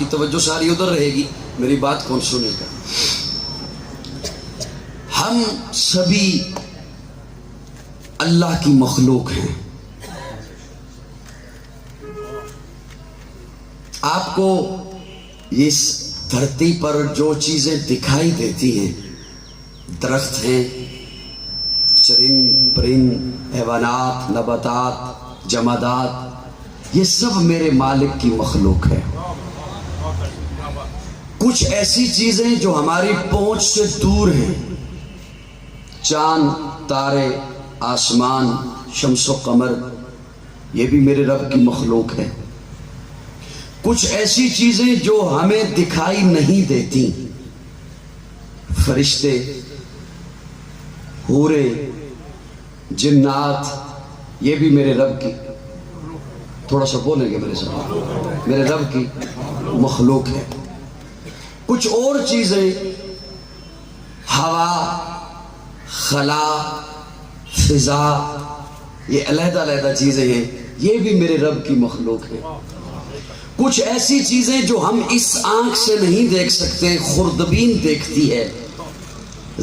کی توجہ ساری ادھر رہے گی، میری بات کون سنے گا؟ ہم سبھی اللہ کی مخلوق ہیں. آپ کو اس دھرتی پر جو چیزیں دکھائی دیتی ہیں، درخت ہیں، چرند پرند، حیوانات، نباتات، جمادات، یہ سب میرے مالک کی مخلوق ہے. کچھ ایسی چیزیں جو ہماری پہنچ سے دور ہیں، چاند، تارے، آسمان، شمس و قمر، یہ بھی میرے رب کی مخلوق ہے. کچھ ایسی چیزیں جو ہمیں دکھائی نہیں دیتی، فرشتے، حورے، جنات، یہ بھی میرے رب کی، تھوڑا سا بولیں گے میرے ساتھ، میرے رب کی مخلوق ہے. کچھ اور چیزیں، ہوا، خلا، فضا، یہ علیحدہ علیحدہ چیزیں ہیں، یہ بھی میرے رب کی مخلوق ہے. کچھ ایسی چیزیں جو ہم اس آنکھ سے نہیں دیکھ سکتے، خوردبین دیکھتی ہے،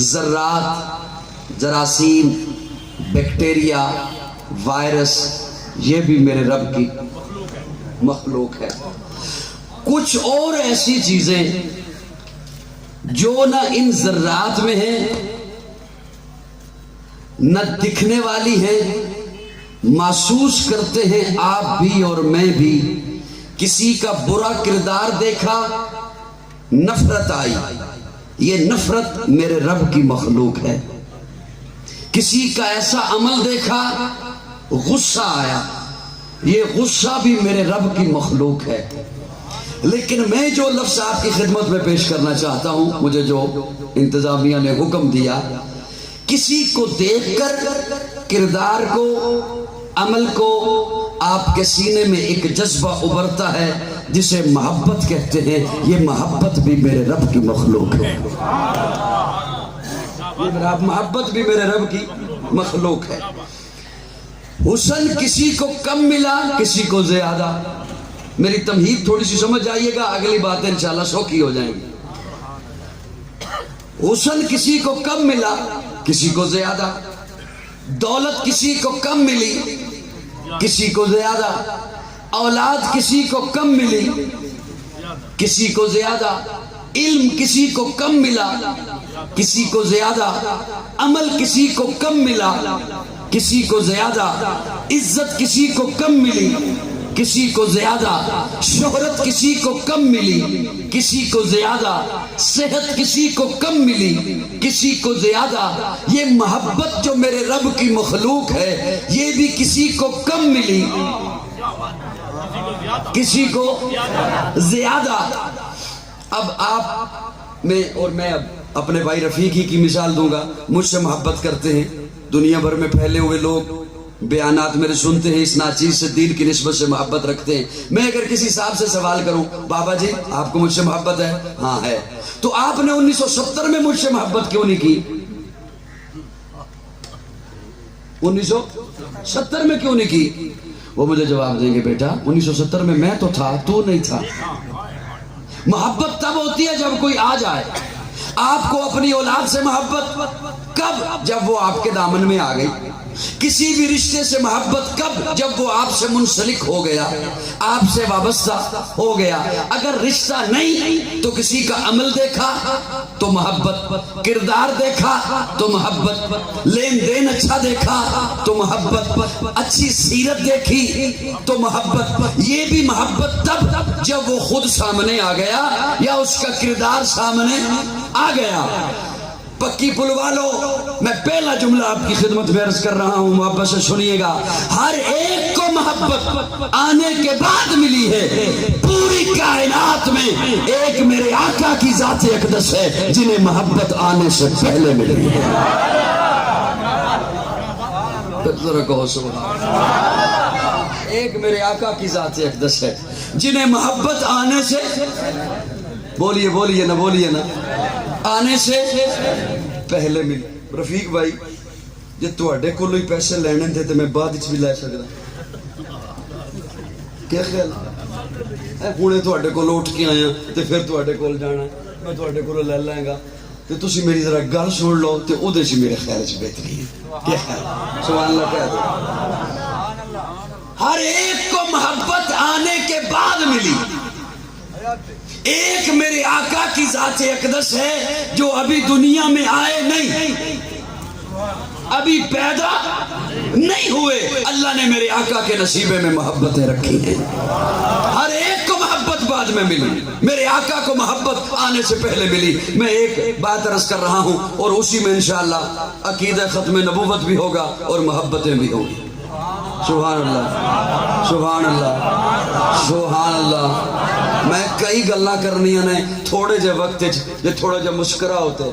ذرات، جراثیم، بیکٹیریا، وائرس، یہ بھی میرے رب کی مخلوق ہے. کچھ اور ایسی چیزیں جو نہ ان ذرات میں ہیں، نہ دکھنے والی ہیں، محسوس کرتے ہیں آپ بھی اور میں بھی. کسی کا برا کردار دیکھا، نفرت آئی، یہ نفرت میرے رب کی مخلوق ہے. کسی کا ایسا عمل دیکھا، غصہ آیا، یہ غصہ بھی میرے رب کی مخلوق ہے. لیکن میں جو لفظ آپ کی خدمت میں پیش کرنا چاہتا ہوں، مجھے جو انتظامیہ نے حکم دیا، کسی کو دیکھ کر کردار کو، عمل کو آپ کے سینے میں ایک جذبہ ابھرتا ہے جسے محبت کہتے ہیں، یہ محبت بھی میرے رب کی مخلوق ہے. محبت بھی میرے رب کی مخلوق ہے. حسن کسی کو کم ملا، کسی کو زیادہ. میری تمہید تھوڑی سی سمجھ آئیے گا، اگلی باتیں انشاءاللہ سوکھی ہو جائیں گی. حسن کسی کو کم ملا، کسی کو زیادہ. دولت کسی کو کم ملی، کسی کو زیادہ. اولاد کسی کو کم ملی، کسی کو زیادہ. علم کسی کو کم ملا، کسی کو زیادہ. عمل کسی کو کم ملا، کسی کو زیادہ. عزت کسی کو کم ملی، کسی کو زیادہ. شہرت کسی کو کم ملی، کسی کو زیادہ. صحت کسی کو کم ملی، کسی کو زیادہ. یہ محبت جو میرے رب کی مخلوق ہے، یہ بھی کسی کو کم ملی، کسی کو زیادہ. اب آپ میں اور میں اب اپنے بھائی رفیقی کی مثال دوں گا. مجھ سے محبت کرتے ہیں، دنیا بھر میں پھیلے ہوئے لوگ بیانات میرے سنتے ہیں، اس ناچیز سے، دین کی نسبت سے محبت رکھتے ہیں. میں اگر کسی صاحب سے سوال کروں، بابا جی آپ کو مجھ سے محبت ہے؟ ہاں ہے. تو آپ نے 1970 میں مجھ سے محبت کیوں نہیں کی؟ 1970 میں کیوں نہیں کی؟ وہ مجھے جواب دیں گے، بیٹا 1970 میں میں تو تھا، تو نہیں تھا. محبت تب ہوتی ہے جب کوئی آ جائے. آپ کو اپنی اولاد سے محبت کب؟ جب وہ آپ کے دامن میں آ گئی. کسی بھی رشتے سے محبت کب؟ جب وہ آپ سے منسلک ہو گیا، آپ سے وابستہ ہو گیا. اگر رشتہ نہیں تو کسی کا عمل دیکھا تو محبت، کردار دیکھا تو محبت، لین دین اچھا دیکھا تو محبت، اچھی سیرت دیکھی تو محبت. یہ بھی محبت تب جب وہ خود سامنے آ گیا یا اس کا کردار سامنے آ گیا. پکی پل والو، میں پہلا جملہ آپ کی خدمت میں عرض کر رہا ہوں، محبت سے سنیے گا. ہر ایک کو محبت آنے کے بعد ملی ہے. پوری کائنات میں ایک میرے آقا کی ذات اقدس ہے جنہیں محبت آنے سے پہلے ملی ہے. ذرا کہو سبحان اللہ. ایک میرے آقا کی ذات اقدس ہے جنہیں محبت آنے سے، بولیے بولیے نا، بولیے نا، آنے سے پہلے ملی. رفیق بھائی جی تواڈے کولوں ہی پیسے لینے تھے تو میں بعد وچ بھی لے سکدا. کیا خیال؟ ਹੁਣੇ ਤੁਹਾਡੇ ਕੋਲ ਉੱਠ ਕੇ ਆਇਆ ਤੇ ਫਿਰ ਤੁਹਾਡੇ ਕੋਲ ਜਾਣਾ, ਮੈਂ ਤੁਹਾਡੇ ਕੋਲ ਲੈ ਲਾਂਗਾ ਤੇ ਤੁਸੀਂ ਮੇਰੀ ਜ਼ਰਾ ਗੱਲ ਸੁਣ ਲਓ ਤੇ ਉਹਦੇ 'ਚ ਮੇਰੇ ਖਿਆਲ 'ਚ ਬਿਹਤਰੀ ਹੈ। کیا ہے سبحان اللہ کہہ دو۔ ہر ایک کو محبت آنے کے بعد ملی، ایک میرے آقا کی ذات اقدس ہے جو ابھی دنیا میں آئے نہیں، ابھی پیدا نہیں ہوئے، اللہ نے میرے آقا کے نصیبے میں محبتیں رکھی ہیں۔ ہر ایک کو محبت بعد میں ملی، میرے آقا کو محبت آنے سے پہلے ملی۔ میں ایک بات عرض کر رہا ہوں اور اسی میں انشاءاللہ عقیدہ ختم نبوت بھی ہوگا اور محبتیں بھی ہوں گی۔ سبحان اللہ سبحان اللہ سبحان اللہ۔ میں کئی گلاں کرنیاں نے تھوڑے جے وقت جے تھوڑا جے مسکرا ہوتے۔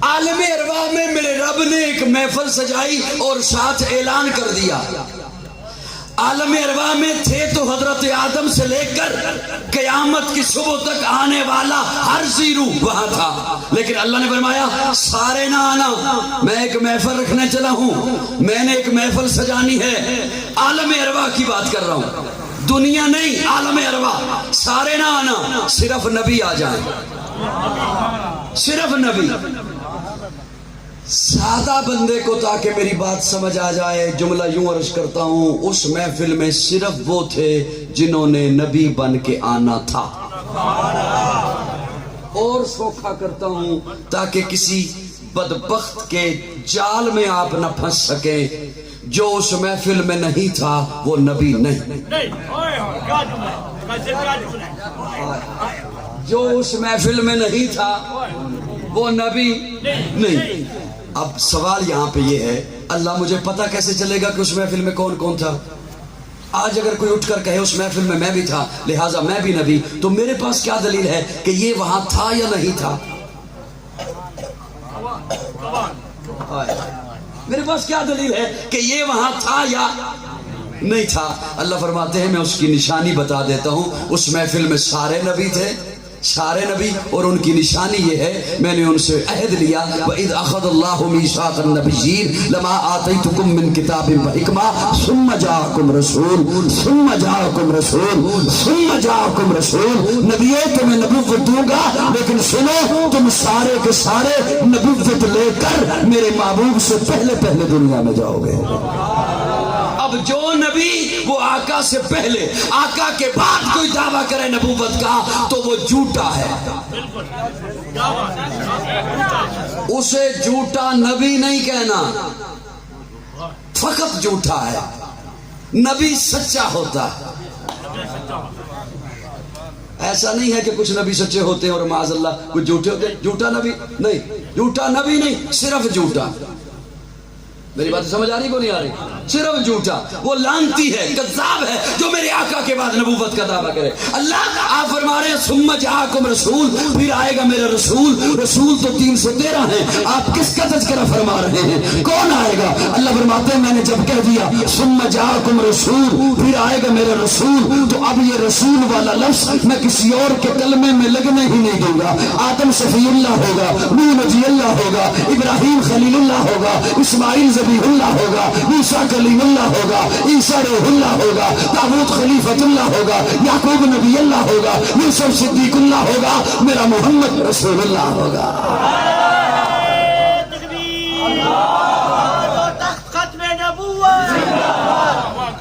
عالم ارواح میں میرے رب نے ایک محفل سجائی اور ساتھ اعلان کر دیا۔ عالم ارواح میں تھے تو حضرت آدم سے لے کر قیامت کی صبح تک آنے والا ہر زیرو وہاں تھا، لیکن اللہ نے فرمایا سارے نہ آنا، میں ایک محفل رکھنے چلا ہوں، میں نے ایک محفل سجانی ہے۔ عالم ارواح کی بات کر رہا ہوں، دنیا نہیں، عالم ارواح۔ سارے نہ آنا، صرف نبی آ جائیں، صرف نبی۔ سادہ بندے کو تاکہ میری بات سمجھ آ جائے جملہ یوں عرض کرتا ہوں، اس محفل میں صرف وہ تھے جنہوں نے نبی بن کے آنا تھا۔ اور سوکھا کرتا ہوں تاکہ کسی بدبخت کے جال میں آپ نہ پھنس سکیں، جو اس محفل میں نہیں تھا وہ نبی نہیں، جو اس محفل میں نہیں تھا وہ نبی نہیں۔ اب سوال یہاں پہ یہ ہے، اللہ مجھے پتہ کیسے چلے گا کہ اس محفل میں کون کون تھا؟ آج اگر کوئی اٹھ کر کہے اس محفل میں میں بھی تھا لہٰذا میں بھی نبی، تو میرے پاس کیا دلیل ہے کہ یہ وہاں تھا یا نہیں تھا؟ میرے پاس کیا دلیل ہے کہ یہ وہاں تھا یا نہیں تھا؟ اللہ فرماتے ہیں میں اس کی نشانی بتا دیتا ہوں۔ اس محفل میں سارے نبی تھے، سارے نبی، اور ان کی نشانی یہ ہے میں نے ان سے عہد لیا وَإِذْ أَخَذَ اللَّهُ مِيثَاقَ النَّبِيِّينَ لَمَا آتَيْتُكُم مِّن كِتَابٍ وَحِكْمَةٍ ثُمَّ جَاءَكُمْ رَسُولٌ ثُمَّ جَاءَكُمْ رَسُولٌ ثُمَّ جَاءَكُمْ رَسُولٌ۔ نبیوں تمہیں نبوت دوں گا، لیکن سنو تم سارے کے سارے نبوت لے کر میرے محبوب سے پہلے پہلے دنیا میں جاؤ گے۔ اب جو نبی وہ آقا سے پہلے آقا کے بعد کوئی دعویٰ کرے نبوت کا تو وہ جھوٹا ہے، اسے جھوٹا نبی نہیں کہنا، فقط جھوٹا ہے۔ نبی سچا ہوتا ہے، ایسا نہیں ہے کہ کچھ نبی سچے ہوتے ہیں اور معاذ اللہ کچھ جھوٹے ہوتے ہیں۔ جھوٹا نبی نہیں، جھوٹا نبی نہیں، صرف جھوٹا۔ میری بات سمجھ آ رہی کو نہیں آ رہی؟ صرف جھوٹا، وہ لعنتی ہے، کذاب ہے جو میرے آقا کے بعد نبوت کا دعویٰ کرے۔ اللہ آپ فرما رہے ہیں ثم جاءکم رسول، پھر آئے گا میرا رسول۔ رسول تو 313 ہیں، آپ کس کا تذکرہ فرما رہے ہیں؟ کون آئے گا؟ اللہ فرماتے ہیں میں نے جب کہہ دیا ثم جاءکم رسول، پھر آئے گا میرا رسول، تو اب یہ رسول والا لفظ میں کسی اور کے کلمے میں لگنے ہی نہیں دوں گا۔ آدم صفی اللہ ہوگا، نوح نجی اللہ ہوگا، ابراہیم خلیل اللہ ہوگا، اسماعیل ذبیح اللہ ہوگا، عیسیٰ کلیم اللہ ہوگا، عیسیٰ روح اللہ ہوگا، داؤد خلیفۃ اللہ ہوگا، یعقوب نبی اللہ ہوگا، یوسف صدیق اللہ ہوگا، میرا محمد رسول اللہ ہوگا۔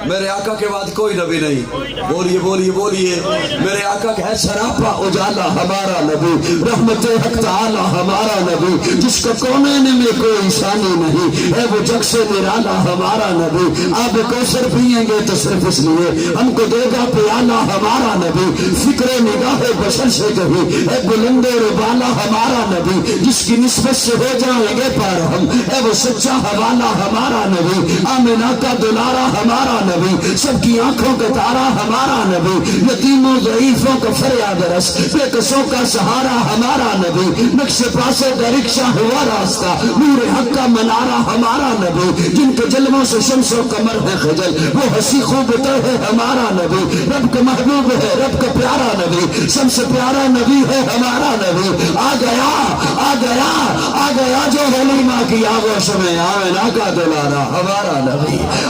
میرے آقا کے بعد کوئی نبی نہیں۔ بولیے بولیے بولیے، میرے آقا کا ہے سراپا اجالا ہمارا نبی، رحمت حق تعالی ہمارا نبی، جس کو کونین میں کوئی ثانی نہیں ہے، وہ جگ سے نرالا ہمارا نبی۔ آب کوثر پئیں گے تو صرف اس لیے ہم کو دے گا پیالہ ہمارا نبی، فکر نگاہ بشر سے کبھی ہے بلند و بالا ہمارا نبی، جس کی نسبت سے ہو جائیں گے پار ہم ہے وہ سچا حوالہ ہمارا نبی، آمنہ کا دلارا ہمارا نبی، سب کی آنکھوں کا تارا ہمارا نبی، یتیموں ضعیفوں کا فریاد رس، بے کسوں کا سہارا ہمارا نبی، نقش پاسے کا رکشہ ہوا راستہ، نور حق کا منارہ ہمارا نبی، جن کے جلووں سے شمس و قمر ہے خجل، وہ ہنسی خوب تر ہے ہمارا نبی، رب کا محبوب ہے رب کا پیارا نبی، سب سے پیارا نبی ہے ہمارا نبی۔ آ گیا آ گیا آ گیا جو حلیمہ کی آغوش میں، آمنہ کا دلارا ہمارا نبی،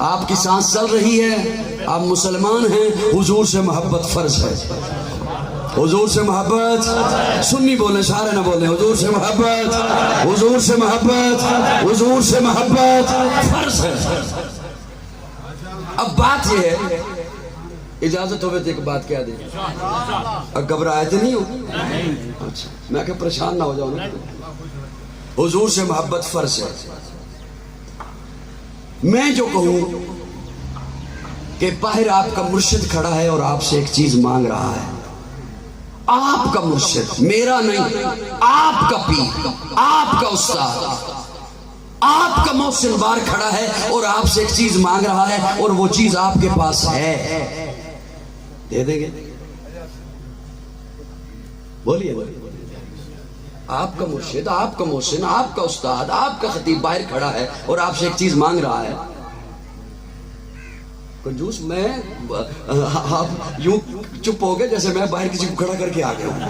آپ کی سانس چل رہی ہے، آپ مسلمان ہیں، حضور سے محبت فرض ہے، حضور سے محبت، سنی بولیں سارے نہ بولیں، حضور سے محبت، حضور سے محبت، حضور سے محبت فرض ہے۔ اب بات یہ ہے، اجازت ہوئے تو ایک بات کہہ دیں، اب گھبرائے تو نہیں ہو؟ اچھا میں کہ پریشان نہ ہو جاؤ نا۔ حضور سے محبت فرض ہے۔ میں جو کہوں کہ باہر آپ کا مرشد کھڑا ہے اور آپ سے ایک چیز مانگ رہا ہے، آپ کا مرشد، میرا نہیں، آپ کا پیر، آپ کا استاد، آپ کا محسن بار کھڑا ہے اور آپ سے ایک چیز مانگ رہا ہے اور وہ چیز آپ کے پاس ہے، دے دیں گے؟ بولیے آپ کا مرشد، آپ کا محسن، آپ کا استاد، آپ کا خطیب باہر کھڑا ہے اور آپ سے ایک چیز مانگ رہا ہے، کنجوس میں آپ یوں چپ ہو گئے جیسے میں باہر کسی کو کھڑا کر کے آ گیا ہوں۔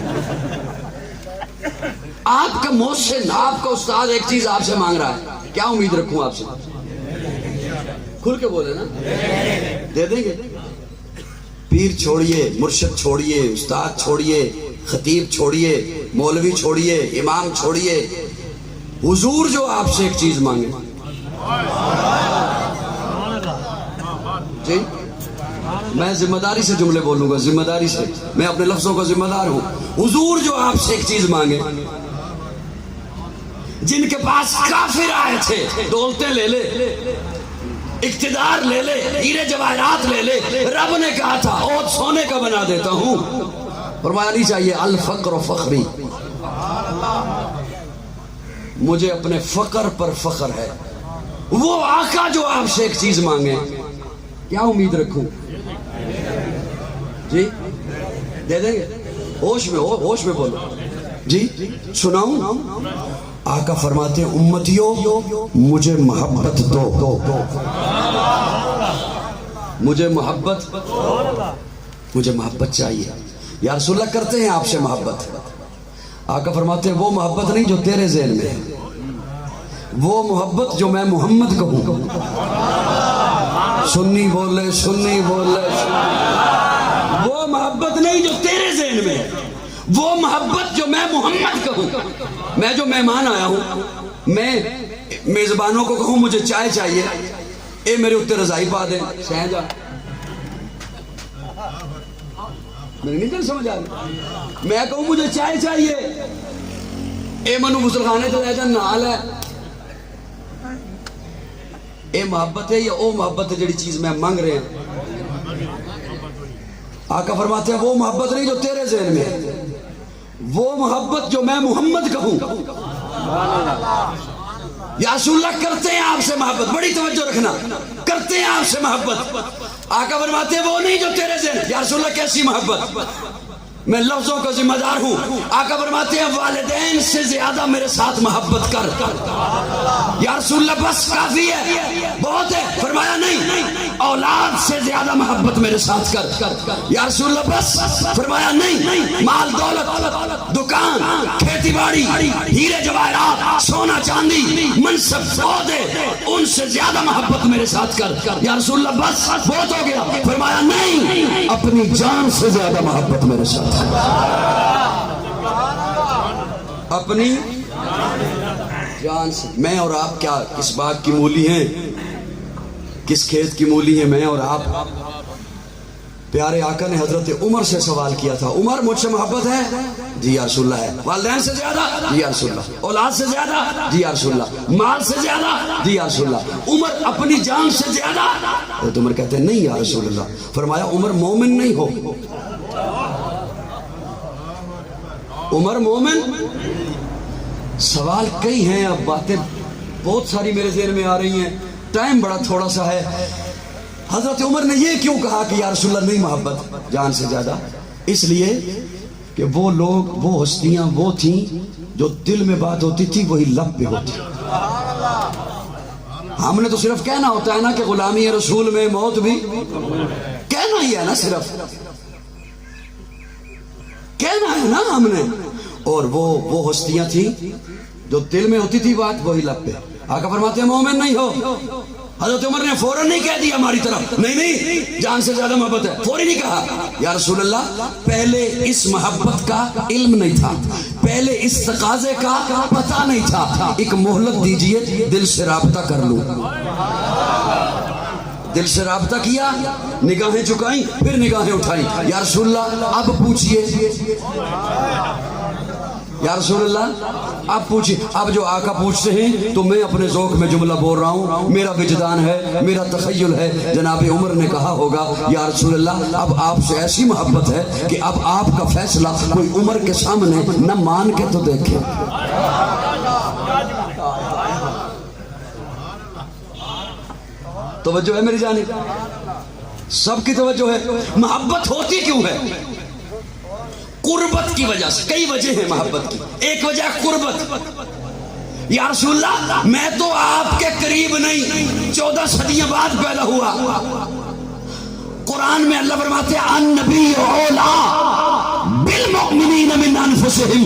آپ کا محسن، آپ کا استاد ایک چیز آپ سے مانگ رہا ہے، کیا امید رکھوں آپ سے؟ کھل کے بولے نا، دے دیں گے؟ پیر چھوڑیے، مرشد چھوڑیے، استاد چھوڑیے، خطیب چھوڑیے، مولوی چھوڑیے، امام چھوڑیے، حضور جو آپ سے ایک چیز مانگے، جی میں ذمہ داری سے جملے بولوں گا، ذمہ داری سے، میں اپنے لفظوں کا ذمہ دار ہوں، حضور جو آپ سے ایک چیز مانگے، جن کے پاس کافر آئے تھے، دولتیں لے لے، اقتدار لے لے، ہیرے جواہرات لے لے، رب نے کہا تھا اوٹ سونے کا بنا دیتا ہوں، فرمایا نہیں چاہیے الفقر فخری، مجھے اپنے فقر پر فخر ہے۔ وہ آقا جو آپ سے ایک چیز مانگے، کیا امید رکھوں؟ جی دے دیں گے؟ ہوش میں بولو جی، سناؤں؟ آقا فرماتے ہیں امتیوں مجھے محبت دو، مجھے محبت چاہیے، یا رسول اللہ کرتے ہیں آپ سے محبت، آقا فرماتے ہیں وہ محبت نہیں جو تیرے ذہن میں ہے، وہ محبت جو میں محمد کہوں، سنی بولے، وہ محبت نہیں جو تیرے ذہن میں ہے، وہ محبت جو میں محمد کہوں۔ میں جو مہمان آیا ہوں، میں میزبانوں کو کہوں مجھے چائے چاہیے، اے میرے اتنے رضائی پا دیں، سہ جا، میری نہیں دل سمجھ آ رہی، میں کہوں مجھے چائے چاہیے، اے منو مسلخانے تو لے جا نال ہے، اے محبت ہے یا او محبت ہے جڑی چیز میں مانگ رہے ہیں؟ آقا فرماتے ہیں وہ محبت نہیں جو تیرے ذہن میں ہے، وہ محبت جو میں محمد کہوں۔ یا رسول اللہ کرتے ہیں آپ سے محبت، بڑی توجہ رکھنا، کرتے ہیں آپ سے محبت، آقا فرماتے ہیں وہ نہیں جو تیرے ذہن۔ یا رسول اللہ کیسی محبت؟ میں لفظوں کا ذمہ دار ہوں، آقا فرماتے ہیں والدین سے زیادہ میرے ساتھ محبت کر۔ یا رسول اللہ بس کافی ہے، بہت ہے، فرمایا نہیں، اولاد سے زیادہ محبت میرے ساتھ کر۔ یا رسول اللہ بس، فرمایا نہیں، مال دولت، دکان، کھیتی باڑی، ہیرے جواہرات، سونا چاندی، منصب، عہدے، ان سے زیادہ محبت میرے ساتھ کر۔ یا رسول اللہ بس بہت ہو گیا، فرمایا نہیں، اپنی جان سے زیادہ محبت میرے ساتھ، اپنی جان سے۔ میں اور آپ کیا کس باغ کی مولی ہیں، کس کھیت کی مولی ہیں میں اور آپ؟ پیارے آقا نے حضرت عمر سے سوال کیا تھا، عمر مجھ سے محبت ہے؟ جی یا رسول اللہ ہے۔ والدین سے زیادہ؟ جی یا رسول اللہ۔ اولاد سے زیادہ؟ جی یا رسول اللہ۔ مال سے زیادہ؟ جی یا رسول اللہ۔ عمر اپنی جان سے زیادہ؟ حضرت عمر کہتے ہیں نہیں یا رسول اللہ۔ فرمایا عمر مومن نہیں ہو، عمر مومن۔ سوال کئی ہیں، اب باتیں بہت ساری میرے ذہن میں آ رہی ہیں، ٹائم بڑا تھوڑا سا ہے۔ حضرت عمر نے یہ کیوں کہا کہ یا رسول اللہ نہیں محبت جان سے زیادہ؟ اس لیے کہ وہ لوگ، وہ ہستیاں وہ تھیں جو دل میں بات ہوتی تھی وہی لب پہ ہوتی۔ ہم نے تو صرف کہنا ہوتا ہے نا کہ غلامی رسول میں موت بھی، کہنا ہی ہے نا، صرف کہنا ہے نا ہم نے، اور وہ ہستیاں تھیں جو دل میں ہوتی تھی بات وہی لب پہ۔ آقا فرماتے ہیں مومن نہیں ہو، حضرت عمر نے فوراً نہیں کہہ دیا ہماری طرف نہیں نہیں جان سے زیادہ محبت ہے، فوری نہیں کہا یا رسول اللہ پہلے اس محبت کا علم نہیں تھا، پہلے اس تقاضے کا پتہ نہیں تھا، ایک مہلت دیجئے دل سے رابطہ کر لوں۔ دل سے رابطہ کیا، نگاہیں چکائیں، پھر نگاہیں اٹھائیں، یا رسول اللہ اب پوچھئے، یا رسول اللہ اب پوچھئے۔ اب جو آقا پوچھتے ہیں تو میں اپنے ذوق میں جملہ بول رہا ہوں، میرا وجدان ہے، میرا تخیل ہے، جناب عمر نے کہا ہوگا یا رسول اللہ اب آپ سے ایسی محبت ہے کہ اب آپ کا فیصلہ کوئی عمر کے سامنے نہ مان کے تو دیکھے۔ توجہ ہے میری جانب، سب کی توجہ ہے۔ محبت ہوتی کیوں ہے؟ قربت کی وجہ سے، کئی وجہ ہیں محبت کی، ایک وجہ قربت۔ یا رسول اللہ میں تو آپ کے قریب نہیں، 14 صدیاں بعد پیدا ہوا۔ قرآن میں اللہ فرماتے ہیں النبی اولا بالمؤمنین من انفسہم۔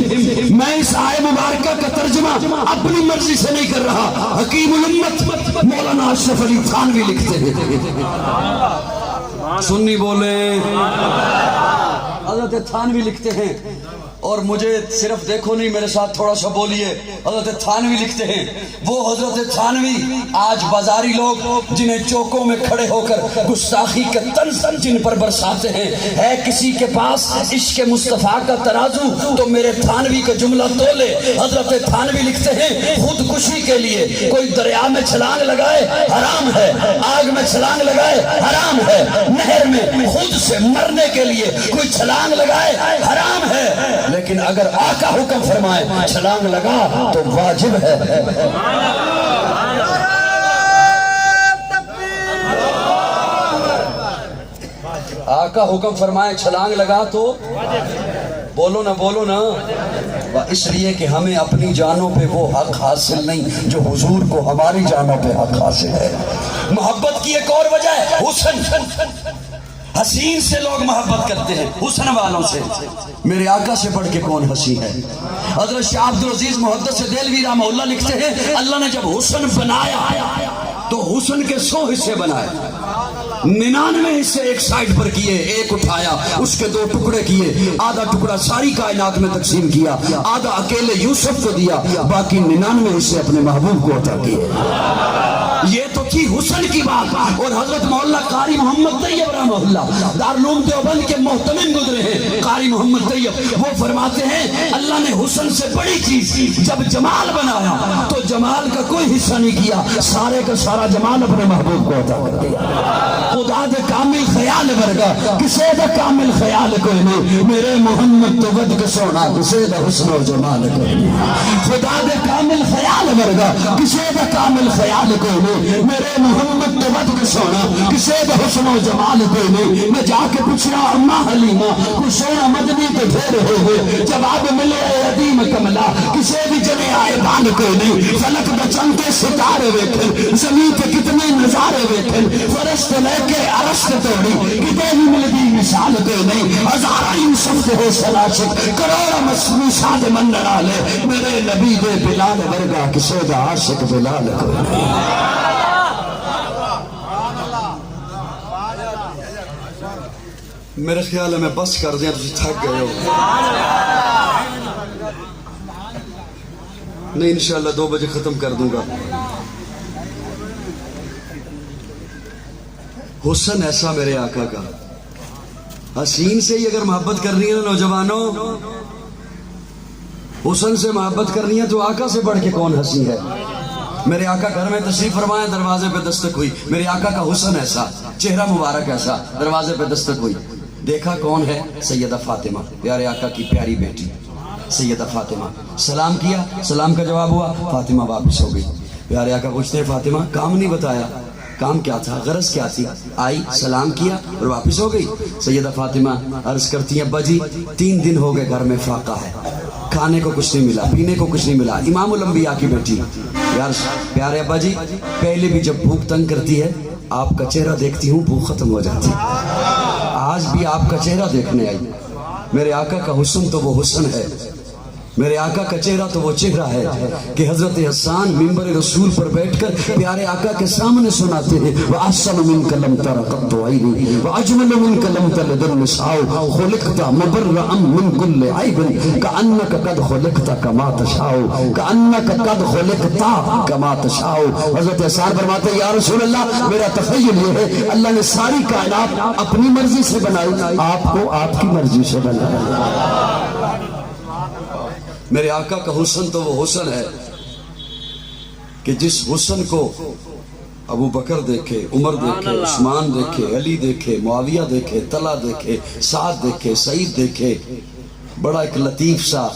میں اس آیہ مبارکہ کا ترجمہ اپنی مرضی سے نہیں کر رہا، حکیم الامت مولانا اشرف علی تھانوی لکھتے ہیں۔ سنی بولے، حضرت تھانوی لکھتے ہیں، اور مجھے صرف دیکھو نہیں میرے ساتھ تھوڑا سا بولیے، حضرت تھانوی لکھتے ہیں۔ وہ حضرت تھانوی آج بازاری لوگ جنہیں چوکوں میں کھڑے ہو کر گستاخی کے طنز جن پر برساتے ہیں، ہے کسی کے پاس عشق مصطفیٰ کا ترازو تو میرے تھانوی کا جملہ تولے۔ حضرت تھانوی لکھتے ہیں خودکشی کے لیے کوئی دریا میں چھلانگ لگائے حرام ہے، آگ میں چھلانگ لگائے حرام ہے، نہر میں خود سے مرنے کے لیے کوئی چھلانگ لگائے حرام ہے، لیکن اگر آقا حکم فرمائے چھلانگ لگا تو واجب ہے۔ آقا حکم فرمائے چھلانگ لگا تو بولو نا بولو نا، اس لیے کہ ہمیں اپنی جانوں پہ وہ حق حاصل نہیں جو حضور کو ہماری جانوں پہ حق حاصل ہے۔ محبت کی ایک اور وجہ ہے حسن۔ حسین سے لوگ محبت کرتے ہیں، حسن والوں سے۔ میرے آقا سے بڑھ کے کون حسین ہے؟ حضرت شاہ عبدالعزیز محدث دہلوی رحمہ اللہ لکھتے ہیں اللہ نے جب حسن بنایا تو حسن کے 100 حصے بنائے، 99 حصے ایک سائڈ پر کیے، ایک اٹھایا، اس کے 2 ٹکڑے کیے، آدھا ٹکڑا ساری کائنات میں تقسیم کیا، آدھا اکیلے یوسف کو دیا، باقی 99 حصے اپنے محبوب کو عطا کیے۔ یہ تو تھی حسن کی بات۔ اور حضرت مولانا قاری محمد طیب رحمہ اللہ دارالعلوم دیوبند کے محتمم گزرے ہیں، قاری محمد طیب، وہ فرماتے ہیں اللہ نے حسن سے بڑی چیز جب جمال بنایا تو جمال کا کوئی حصہ نہیں کیا، سارے کا سارا جمال اپنے محبوب کو عطا کر دیا۔ خدا دے کامل خیال ورگا کسے دا کامل خیال کوئی نہیں، میرے محمد تو ود کے سونا کسے دا حسن و جمال کوئی نہیں۔ خدا دے کامل خیال ورگا کسے دا کامل خیال کوئی نہیں، میرے محمد تو ود کے سونا کسے دا حسن و جمال کوئی نہیں۔ میں جا کے پوچھ رہا اماں حلیمہ کو سونا مدنی تو پھر ہوئے، جواب ملے عدیم کملا کسے بھی جنے آئے بان کوئی نہیں۔ فلک بچنتے ستارے ویکھن، زمین پہ کتنے نظارے ویکھن، فرشت لے کے عرش توڑی کتے بھی ملدی مثال کوئی نہیں۔ ہزارہ یوسف دے حسن عاشق، کروڑا مسلم ساد منر آلے، میرے نبی دے بلال ورگا کسے دا عاشق بلال کوئی نہیں۔ میرے خیال ہے میں بس کر دیا، تجھے تھک گئے ہو نہیں، انشاءاللہ 2 بجے ختم کر دوں گا۔ حسن ایسا میرے آقا کا، حسین سے ہی اگر محبت کرنی ہے نوجوانوں، حسن سے محبت کرنی ہے تو آقا سے بڑھ کے کون حسین ہے؟ میرے آقا گھر میں تشریف فرمائے، دروازے پہ دستک ہوئی، میرے آقا کا حسن ایسا، چہرہ مبارک ایسا، دروازے پہ دستک ہوئی، دیکھا کون ہے؟ سیدہ فاطمہ، پیارے آقا کی پیاری بیٹی سیدہ فاطمہ۔ سلام کیا، سلام کا جواب ہوا، فاطمہ واپس ہو گئی۔ پیارے آقا پوچھتے ہیں فاطمہ کام نہیں بتایا؟ کام کیا تھا، غرض کیا تھی؟ آئی سلام کیا اور واپس ہو گئی۔ سیدہ فاطمہ عرض کرتی ہیں ابا جی 3 دن ہو گئے گھر میں فاقہ ہے، کھانے کو کچھ نہیں ملا، پینے کو کچھ نہیں ملا۔ امام الانبیاء کی بیٹی، پیارے ابا جی پہلے بھی جب بھوک تنگ کرتی ہے آپ کا چہرہ دیکھتی ہوں بھوک ختم ہو جاتی ہے، آج بھی آپ کا چہرہ دیکھنے آئی۔ میرے آقا کا حسن تو وہ حسن ہے میرے آقا کا چہرہ تو وہ چہرہ ہے کہ حضرت حسان منبر رسول پر بیٹھ کر پیارے آقا کے سامنے سناتے ہیں وَأَحْسَنُ مِنْكَ لَمْ تَرَ قَطُّ عَيْنِي وَأَجْمَلُ مِنْكَ لَمْ تَلِدِ النِّسَاءُ خُلِقْتَ مُبَرَّأً مِنْ كُلِّ عَيْبٍ كَأَنَّكَ قَدْ خُلِقْتَ كَمَا تَشَاءُ كَأَنَّكَ قَدْ خُلِقْتَ كَمَا تَشَاءُ۔ حضرت حسان فرماتے ہیں یا رسول اللہ میرا تخیل یہ ہے اللہ نے ساری کائنات اپنی مرضی سے بنائی، آپ کو آپ کی مرضی سے بنایا۔ میرے آقا کا حسن تو وہ حسن ہے کہ جس حسن کو ابو بکر دیکھے، عمر دیکھے، عثمان دیکھے، علی دیکھے، معاویہ دیکھے، طلحہ دیکھے، سعد دیکھے، سعید دیکھے۔ بڑا ایک لطیف سا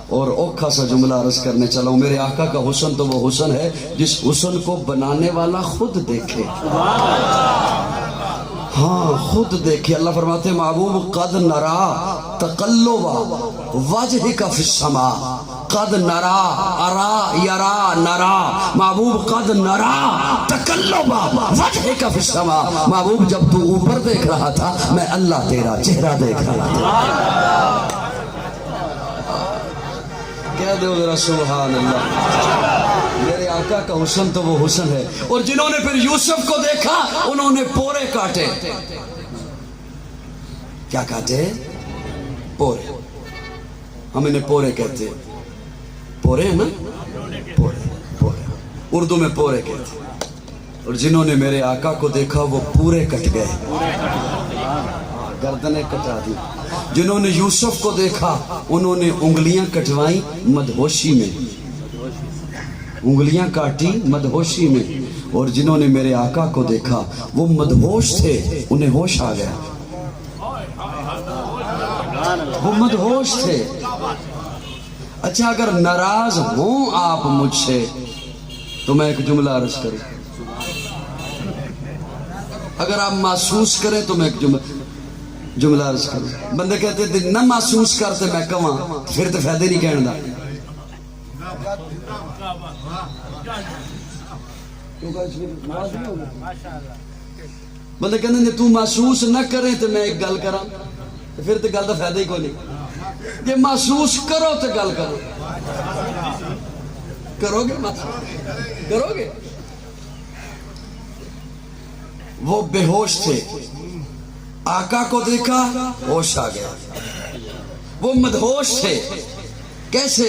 اور اوکھا سا جملہ عرض کرنے چلا ہوں، میرے آقا کا حسن تو وہ حسن ہے جس حسن کو بنانے والا خود دیکھے، ہاں خود دیکھے۔ اللہ فرماتے ہیں محبوب قد نرا تقلب وجہک فی السماء، قد نرا، ارا یرا نرا، محبوب قد نرا تقلب وجہک فی السماء، محبوب جب تو اوپر دیکھ رہا تھا میں اللہ تیرا چہرہ دیکھ رہا تھا۔ کہہ دو ذرا سبحان اللہ۔ میرے آقا کا حسن تو وہ حسن ہے، اور جنہوں نے پھر یوسف کو دیکھا انہوں نے پورے کاٹے۔ کیا کاٹے؟ پورے۔ ہم انہیں پورے کہتے ہیں، پورے ہیں نا، پورے پورے اردو میں پورے کہتے ہیں۔ اور جنہوں نے میرے آقا کو دیکھا وہ پورے کٹ گئے، گردنیں کٹا دی۔ جنہوں نے یوسف کو دیکھا انہوں نے انگلیاں کٹوائیں مدہوشی میں، انگلیاں کاٹی مدہوشی میں۔ اور جنہوں نے میرے آقا کو دیکھا وہ مدہوش تھے، انہیں ہوش آ گیا، وہ مدہوش تھے۔ اچھا اگر ناراض ہوں آپ مجھ سے تو میں ایک جملہ عرض کروں، اگر آپ محسوس کریں تو میں ایک جملہ عرض کروں۔ بندے کہتے ہیں نہ محسوس کرتے میں کہاں پھر تو فائدے نہیں کہنے دا، بندے کہتے ہیں تو محسوس نہ کریں تو میں ایک گل کراں پھر تو گل دا فائدہ ہی کوئی نہیں۔ یہ محسوس کرو تو گل کرو، کرو گے محسوس کرو گے۔ وہ بے ہوش تھے، آقا کو دیکھا ہوش آ گیا۔ وہ مدہوش تھے، کیسے؟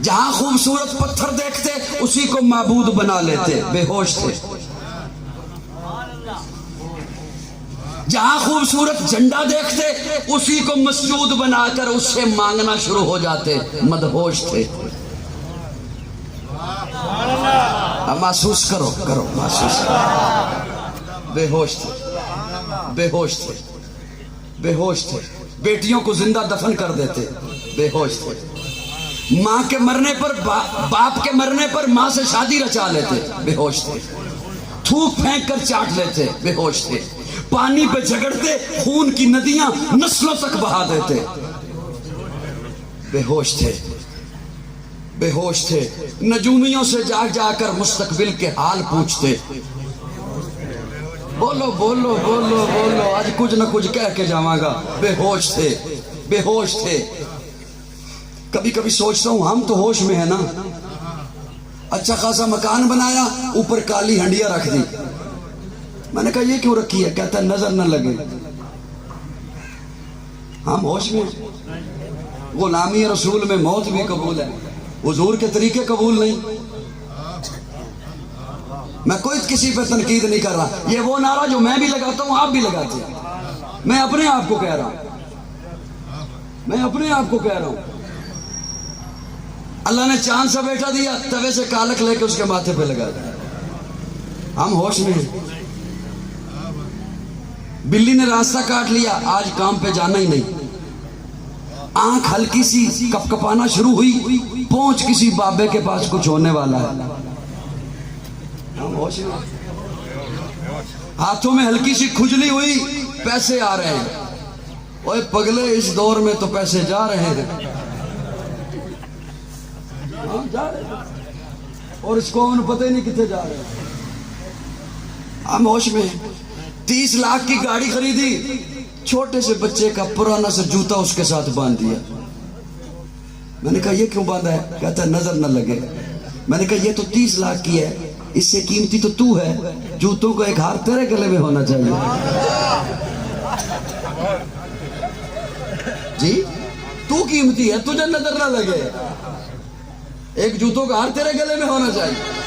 جہاں خوبصورت پتھر دیکھتے اسی کو معبود بنا لیتے، بے ہوش تھے۔ جہاں خوبصورت جھنڈا دیکھتے اسی کو مسجود بنا کر اس سے مانگنا شروع ہو جاتے، مدہوش تھے۔ محسوس کرو کرو محسوس کرو۔ بے ہوش تھے، بے ہوش تھے، بے ہوش تھے۔ بیٹیوں کو زندہ دفن کر دیتے، بے ہوش تھے۔ ماں کے مرنے پر باپ کے مرنے پر ماں سے شادی رچا لیتے، بے ہوش تھے۔ تھوک پھینک کر چاٹ لیتے، بے ہوش تھے۔ پانی پہ جھگڑتے خون کی ندیاں نسلوں تک بہا دیتے، بے ہوش تھے، بے ہوش تھے۔ نجومیوں سے جا جا کر مستقبل کے حال پوچھتے۔ بولو بولو بولو بولو، آج کچھ نہ کچھ کہہ کے جاواں گا۔ بے ہوش تھے، بے ہوش تھے۔ کبھی کبھی سوچتا ہوں ہم تو ہوش میں ہیں نا، اچھا خاصا مکان بنایا اوپر کالی ہنڈیا رکھ دی، میں نے کہا یہ کیوں رکھی ہے؟ کہتا ہے نظر نہ لگے۔ ہم ہوش میں ہیں۔ غلامی رسول میں موت بھی قبول ہے، حضور کے طریقے قبول نہیں۔ میں کوئی کسی پہ تنقید نہیں کر رہا، یہ وہ نعرہ جو میں بھی لگاتا ہوں آپ بھی لگاتے ہیں، میں اپنے آپ کو کہہ رہا ہوں، میں اپنے آپ کو کہہ رہا ہوں۔ اللہ نے چاند سا بیٹا دیا، توے سے کالک لے کے اس کے ماتھے پہ لگا دیا۔ ہم ہوش میں ہیں۔ بلی نے راستہ کاٹ لیا، آج کام پہ جانا ہی نہیں۔ آنکھ ہلکی سی کپ کپانا شروع ہوئی، پہنچ کسی بابے کے پاس کچھ ہونے والا ہے۔ ہاتھوں میں ہلکی سی کھجلی ہوئی، پیسے آ رہے ہیں۔ اوے پگلے اس دور میں تو پیسے جا رہے ہیں، اور اس کو ہم پتہ ہی نہیں کتنے جا رہے ہیں۔ ہم ہوش میں 30 لاکھ کی گاڑی خریدی، چھوٹے سے بچے کا پرانا سا جوتا اس کے ساتھ باندھ دیا۔ میں نے کہا یہ کیوں باندھا ہے؟ کہتا ہے نظر نہ لگے. میں نے کہا یہ تو 30 لاکھ کی ہے, اس سے قیمتی تو ہے, جوتوں کو ایک ہار تیرے گلے میں ہونا چاہیے. جی تو قیمتی ہے, تجھے نظر نہ لگے, ایک جوتوں کا ہار تیرے گلے میں ہونا چاہیے.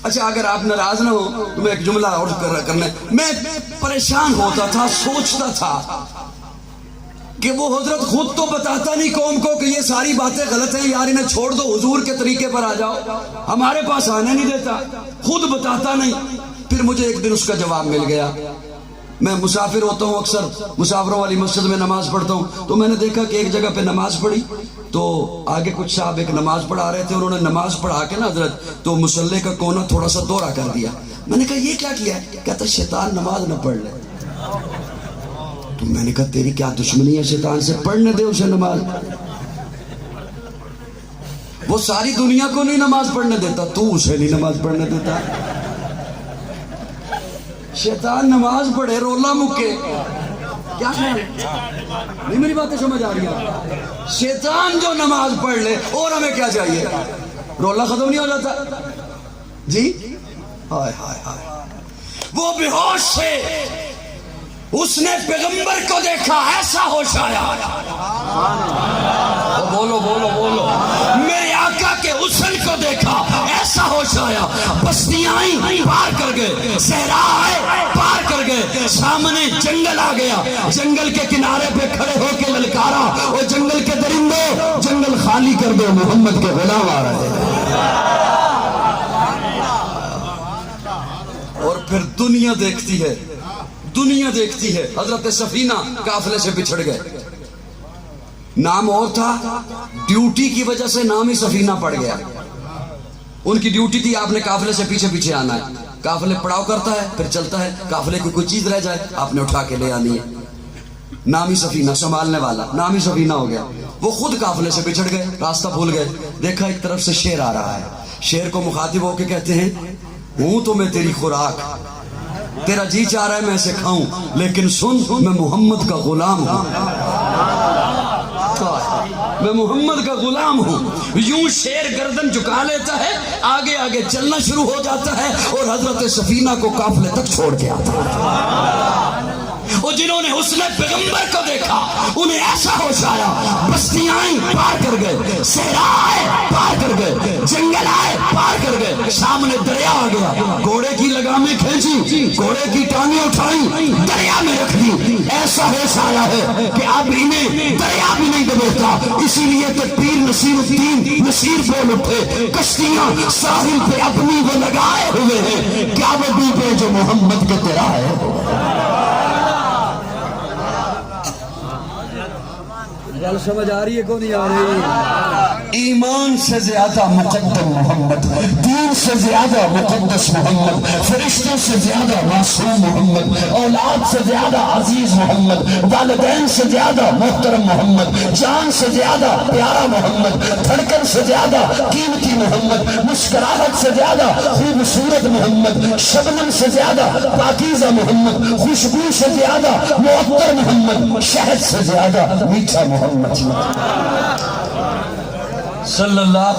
اچھا اگر آپ ناراض نہ ہو تو میں ایک جملہ اور کرنا. میں پریشان ہوتا تھا, سوچتا تھا کہ وہ حضرت خود تو بتاتا نہیں قوم کو کہ یہ ساری باتیں غلط ہیں یار, انہیں چھوڑ دو, حضور کے طریقے پر آ جاؤ. ہمارے پاس آنے نہیں دیتا, خود بتاتا نہیں. پھر مجھے ایک دن اس کا جواب مل گیا. میں مسافر ہوتا ہوں, اکثر مسافروں والی مسجد میں نماز پڑھتا ہوں, تو میں نے دیکھا کہ ایک جگہ پہ نماز پڑھی, تو آگے کچھ صاحب ایک نماز پڑھا رہے تھے, انہوں نے نماز پڑھا کے نا حضرت تو مصلے کا کونا تھوڑا سا دورہ کر دیا. میں نے کہا یہ کیا کیا ہے؟ کہتا شیطان نماز نہ پڑھ لے. تو میں نے کہا تیری کیا دشمنی ہے شیطان سے, پڑھنے دے اسے نماز. وہ ساری دنیا کو نہیں نماز پڑھنے دیتا, تو اسے نہیں نماز پڑھنے دیتا. شیطان نماز پڑھے رولا مکے, کیا خیال نہیں میری باتیں سمجھ آ رہی ہے؟ شیطان جو نماز پڑھ لے, اور ہمیں کیا چاہیے؟ رولا ختم نہیں ہو جاتا جی؟ ہائے ہائے ہائے, وہ بے ہوش سے اس نے پیغمبر کو دیکھا, ایسا ہوش آیا. بولو بولو بولو. میرے آقا کے حسن کو دیکھا, ایسا ہوش آیا. بستیاں آئیں, پار کر گئے. صحرا آئے, پار کر گئے. سامنے جنگل آ گیا, جنگل کے کنارے پہ کھڑے ہو کے للکارا, اور جنگل کے درندوں جنگل خالی کر دو, محمد کے غلام آ رہے ہیں. اور پھر دنیا دیکھتی ہے, دنیا دیکھتی ہے. حضرت سفینہ قافلے سے بچھڑ گئے, نام اور تھا, ڈیوٹی کی وجہ سے نام ہی سفینہ پڑ گیا. ان کی ڈیوٹی تھی آپ نے قافلے سے پیچھے پیچھے آنا ہے. قافلے پڑاؤ کرتا ہے پھر چلتا ہے, قافلے کی کوئی چیز رہ جائے آپ نے اٹھا کے لے آنی ہے. نام ہی سفینہ, سنبھالنے والا, نام ہی سفینہ ہو گیا. وہ خود قافلے سے بچھڑ گئے, راستہ بھول گئے. دیکھا ایک طرف سے شیر آ رہا ہے, شیر کو مخاطب ہو کے کہتے ہیں ہوں تو میں تیری خوراک, تیرا جی چاہ رہا ہے میں اسے کھاؤں, لیکن سن میں محمد کا غلام ہوں, میں محمد کا غلام ہوں. یوں شیر گردن جھکا لیتا ہے, آگے آگے چلنا شروع ہو جاتا ہے, اور حضرت سفینہ کو قافلے تک چھوڑ کے آتا ہے. اور جنہوں نے حسن پیغمبر کو دیکھا انہیں ایسا ہوش آیا, بستیاں آئیں, پار کر گئے. صحرا آئے, پار کر گئے. جنگل آئے, پار کر گئے. سامنے دریا آ گیا, گھوڑے کی لگامیں کھینچی, گھوڑے کی ٹانگیں اٹھائیں, دریا میں رکھ دی. ایسا ہوش آیا ہے کہ اب انہیں دریا بھی نہیں دبوتا. اسی لیے تو پیر نصیر الدین نصیر بول اٹھے, کشتیاں ساحل پہ اپنی وہ لگائے ہوئے ہیں, کیا وہ ڈوبے جو محمد کے تیرا ہے. گل سمجھ آ رہی ہے کو نہیں آ رہی؟ ایمان سے زیادہ مقدم محمد, دین سے زیادہ مقدس محمد, فرشتوں سے زیادہ معصوم محمد, اولاد سے زیادہ عزیز محمد, والدین سے زیادہ محترم محمد, جان سے زیادہ پیارا محمد, دھڑکن سے زیادہ قیمتی محمد, مسکراہٹ سے زیادہ خوبصورت محمد, شبنم سے زیادہ پاکیزہ محمد, خوشبو سے زیادہ معطر محمد, شہد سے زیادہ میٹھا محمد. صلی اللہ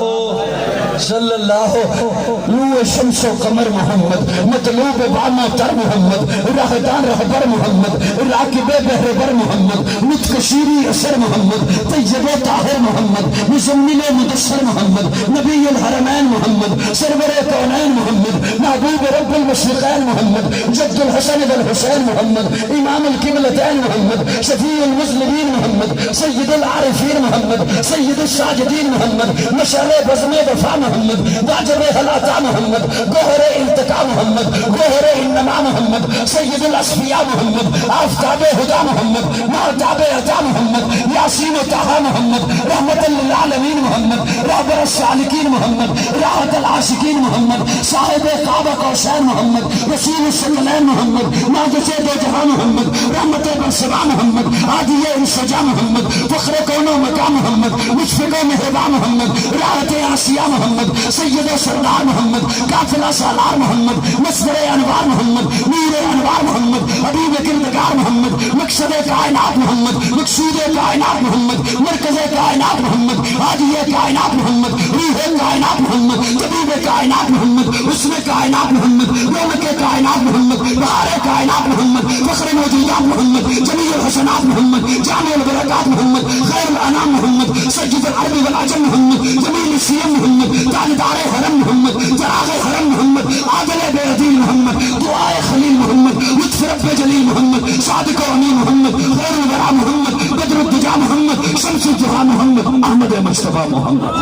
نور شمس و قمر محمد, مطلوب باما تر محمد, راہدان رہبر محمد, راکب بہربر محمد, نطق شیری اثر محمد, طیب طاہر محمد, مزمل مدثر محمد, نبی الحرمین محمد, سرور کونین محمد, محبوب رب المشرقین محمد, جد الحسن والحسین محمد, امام القبلتین محمد, شفیع المذنبین محمد, سید العارفین محمد, سید الساجدین محمد, مشر بزم وفا محمد, واجب حلاتا محمد, گوہر التقا محمد, گوہر انما محمد, سید الاصفیاء محمد, آفتاب ہدا محمد, مہتاب عطا محمد, یاسین طہ محمد, رحمت للعالمین محمد, رہبر السالکین محمد, راحت العاشقین محمد, صاحب کعبہ کوثر محمد, رسول الثقلین محمد, ناجس دو جہاں محمد, رحمت برسبا محمد, عادی انسجا محمد, فخر کون و مقام محمد, مشفق و مہربان محمد، رعایت آسیہ محمد، سید سردار محمد، قافلہ سالار محمد، مصدر انوار محمد، نور انوار محمد، حبیب کردگار محمد، مقصد کائنات محمد، مقصود کائنات محمد، مرکز کائنات محمد، حاجی کائنات محمد، روح کائنات محمد، طبیب کائنات محمد، حسن کائنات محمد، رونق کائنات محمد، بہار کائنات محمد، فخر موجودات محمد، جمیع الحسنات محمد، جامع البرکات محمد، خیر الانام محمد، سید العرب والعجم محمد، جمیل السیم محمد، تاجدار حرم محمد، چراغ حرم محمد، عادل بے عدیل محمد، دعائے خلیل محمد، لطف رب جلیل محمد، صادق و امین محمد، خیر الورا محمد، بدر الدجا محمد، شمس الجہاں محمد، احمد مصطفیٰ محمد.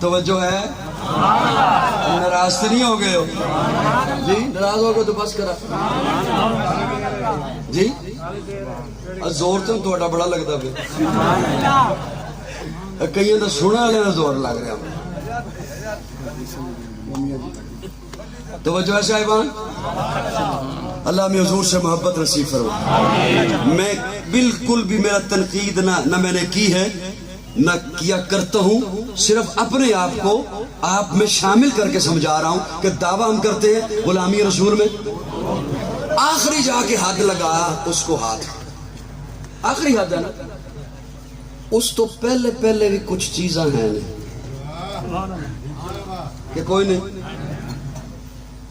توجہ ہے؟ ناراض تو نہیں ہو گئے ہو جی؟ ناراض ہو گئے تو بس کرا جی. زور تو تھوڑا بڑا لگتا پہ کئی تو سونے والے کا زور لگ رہا. توجہ ہے صاحبان؟ اللہ میں حضور سے محبت نصیب فرما. میں بالکل بھی میرا تنقید نہ میں نے کی ہے نہ کیا کرتا ہوں، صرف اپنے آپ کو آپ میں شامل کر کے سمجھا رہا ہوں کہ دعویٰ ہم کرتے ہیں غلامی رسول میں. آخری جا کے حد لگایا اس کو ہاتھ، آخری حد ہے نا. اس تو پہلے بھی کچھ چیزاں ہیں کہ کوئی نہیں.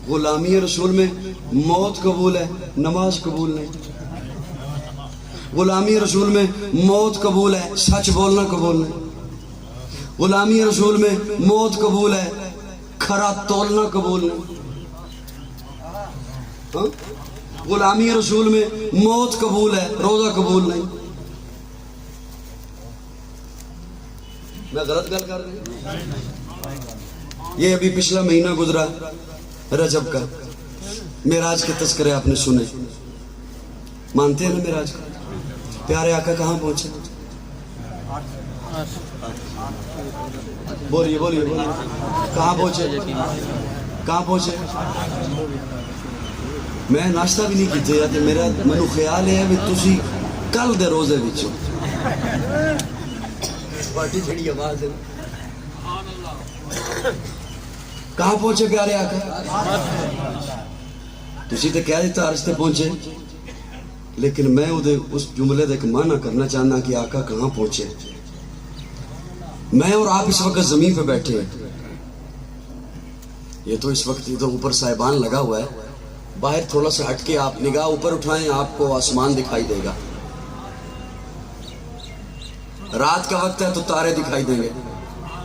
غلامی رسول میں موت قبول ہے، نماز قبول نہیں. غلامی رسول میں موت قبول ہے، سچ بولنا قبول نہیں. غلامی رسول میں موت قبول ہے، کھرا تولنا قبول نہیں. غلامی رسول میں موت قبول ہے، روزہ قبول نہیں. میں غلط گل کر رہا ہوں؟ یہ ابھی پچھلا مہینہ گزرا رجب کا، معراج کے تذکرے آپ نے سنے. مانتے ہیں نا معراج کا؟ پیارے آقا کہاں پہنچے؟ بولیے کہاں پہنچے؟ کہاں پہنچے؟ میں ناشتہ بھی نہیں کیتے تے میرا منو خیال ہے بھی تسی کل دے روزے وچوں پارٹی جڑی آواز ہے کہاں پہنچے پیارے آقا؟ تسی تے کہہ دیتا عرش تے پہنچے، لیکن میں اس جملے ایک معنی کرنا چاہنا کہ آقا کہاں پہنچے. میں اور آپ اس وقت زمین پہ بیٹھے ہیں. یہ تو اس وقت یہ تو اوپر صاحبان لگا ہوا ہے. باہر تھوڑا سا ہٹ کے آپ نگاہ اوپر اٹھائیں، آپ کو آسمان دکھائی دے گا. رات کا وقت ہے تو تارے دکھائی دیں گے،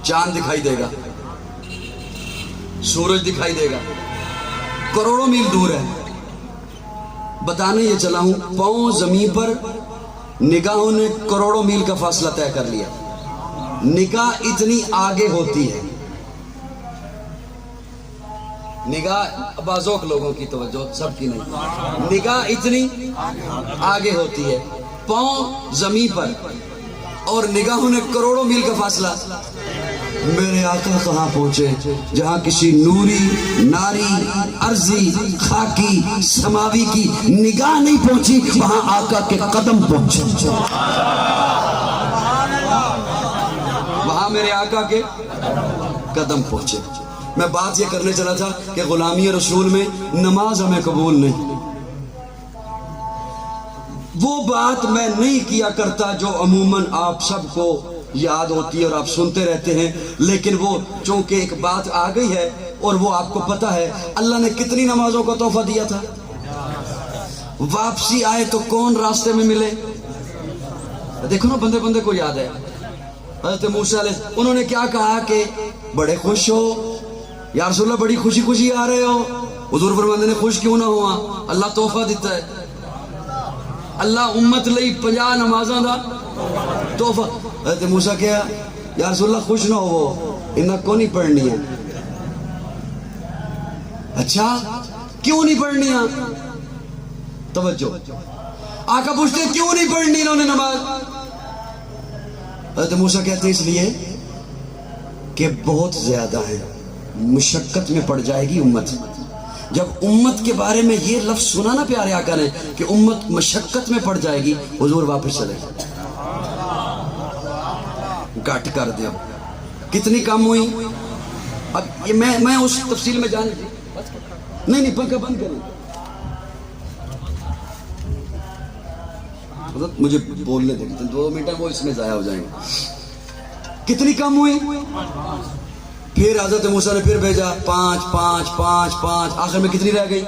چاند دکھائی دے گا، سورج دکھائی دے گا. کروڑوں میل دور ہے. بتانے یہ چلا ہوں، پاؤں زمین پر، نگاہوں نے کروڑوں میل کا فاصلہ طے کر لیا. نگاہ اتنی آگے ہوتی ہے، نگاہ بازوق لوگوں کی توجہ، سب کی نہیں. نگاہ اتنی آگے ہوتی ہے، پاؤں زمین پر اور نگاہوں نے کروڑوں میل کا فاصلہ. میرے آقا کہاں پہنچے؟ جہاں کسی نوری، ناری، ارضی، خاکی، سماوی کی نگاہ نہیں پہنچی، وہاں آقا کے قدم پہنچے. وہاں میرے آقا کے قدم پہنچے. میں بات یہ کرنے چلا تھا کہ غلامی رسول میں نماز ہمیں قبول نہیں. وہ بات میں نہیں کیا کرتا جو عموماً آپ سب کو یاد ہوتی ہے اور آپ سنتے رہتے ہیں، لیکن وہ چونکہ ایک بات آ گئی ہے اور وہ آپ کو پتا ہے اللہ نے کتنی نمازوں کا تحفہ دیا تھا. واپسی آئے تو کون راستے میں ملے؟ دیکھو نا، بندے بندے کو یاد ہے. حضرت موسیٰ علیہ انہوں نے کیا کہا کہ بڑے خوش ہو یا رسول اللہ، بڑی خوشی خوشی آ رہے ہو. حضور فرماتے نے خوش کیوں نہ ہوا، اللہ تحفہ دیتا ہے. اللہ امت لئی 50 نمازاں دا تحفہ. حضرت موسیٰ کہا یا رسول اللہ خوش نہ ہو، انہاں کو نہیں پڑھنی ہے. اچھا کیوں نہیں پڑھنی ہے؟ توجہ، آقا پوچھتے کیوں نہیں پڑھنی انہوں نے نماز؟ حضرت موسیٰ کہتے اس لیے کہ بہت زیادہ ہے، مشقت میں پڑ جائے گی امت. جب امت کے بارے میں یہ لفظ سنا نا پیارے آقا نے کہ امت مشقت میں پڑ جائے گی، حضور واپس چلے گا، گٹ کر دے. اب کتنی کم ہوئی؟ اب یہ میں اس تفصیل میں جانے نہیں پنکھا بند کریں. مجھے بولنے دیں، 2 منٹ وہ اس میں ضائع ہو جائیں گے. کتنی کم ہوئی؟ پھر حضرت موسیٰ نے پھر بھیجا 5 5 5 5، آخر میں کتنی رہ گئی؟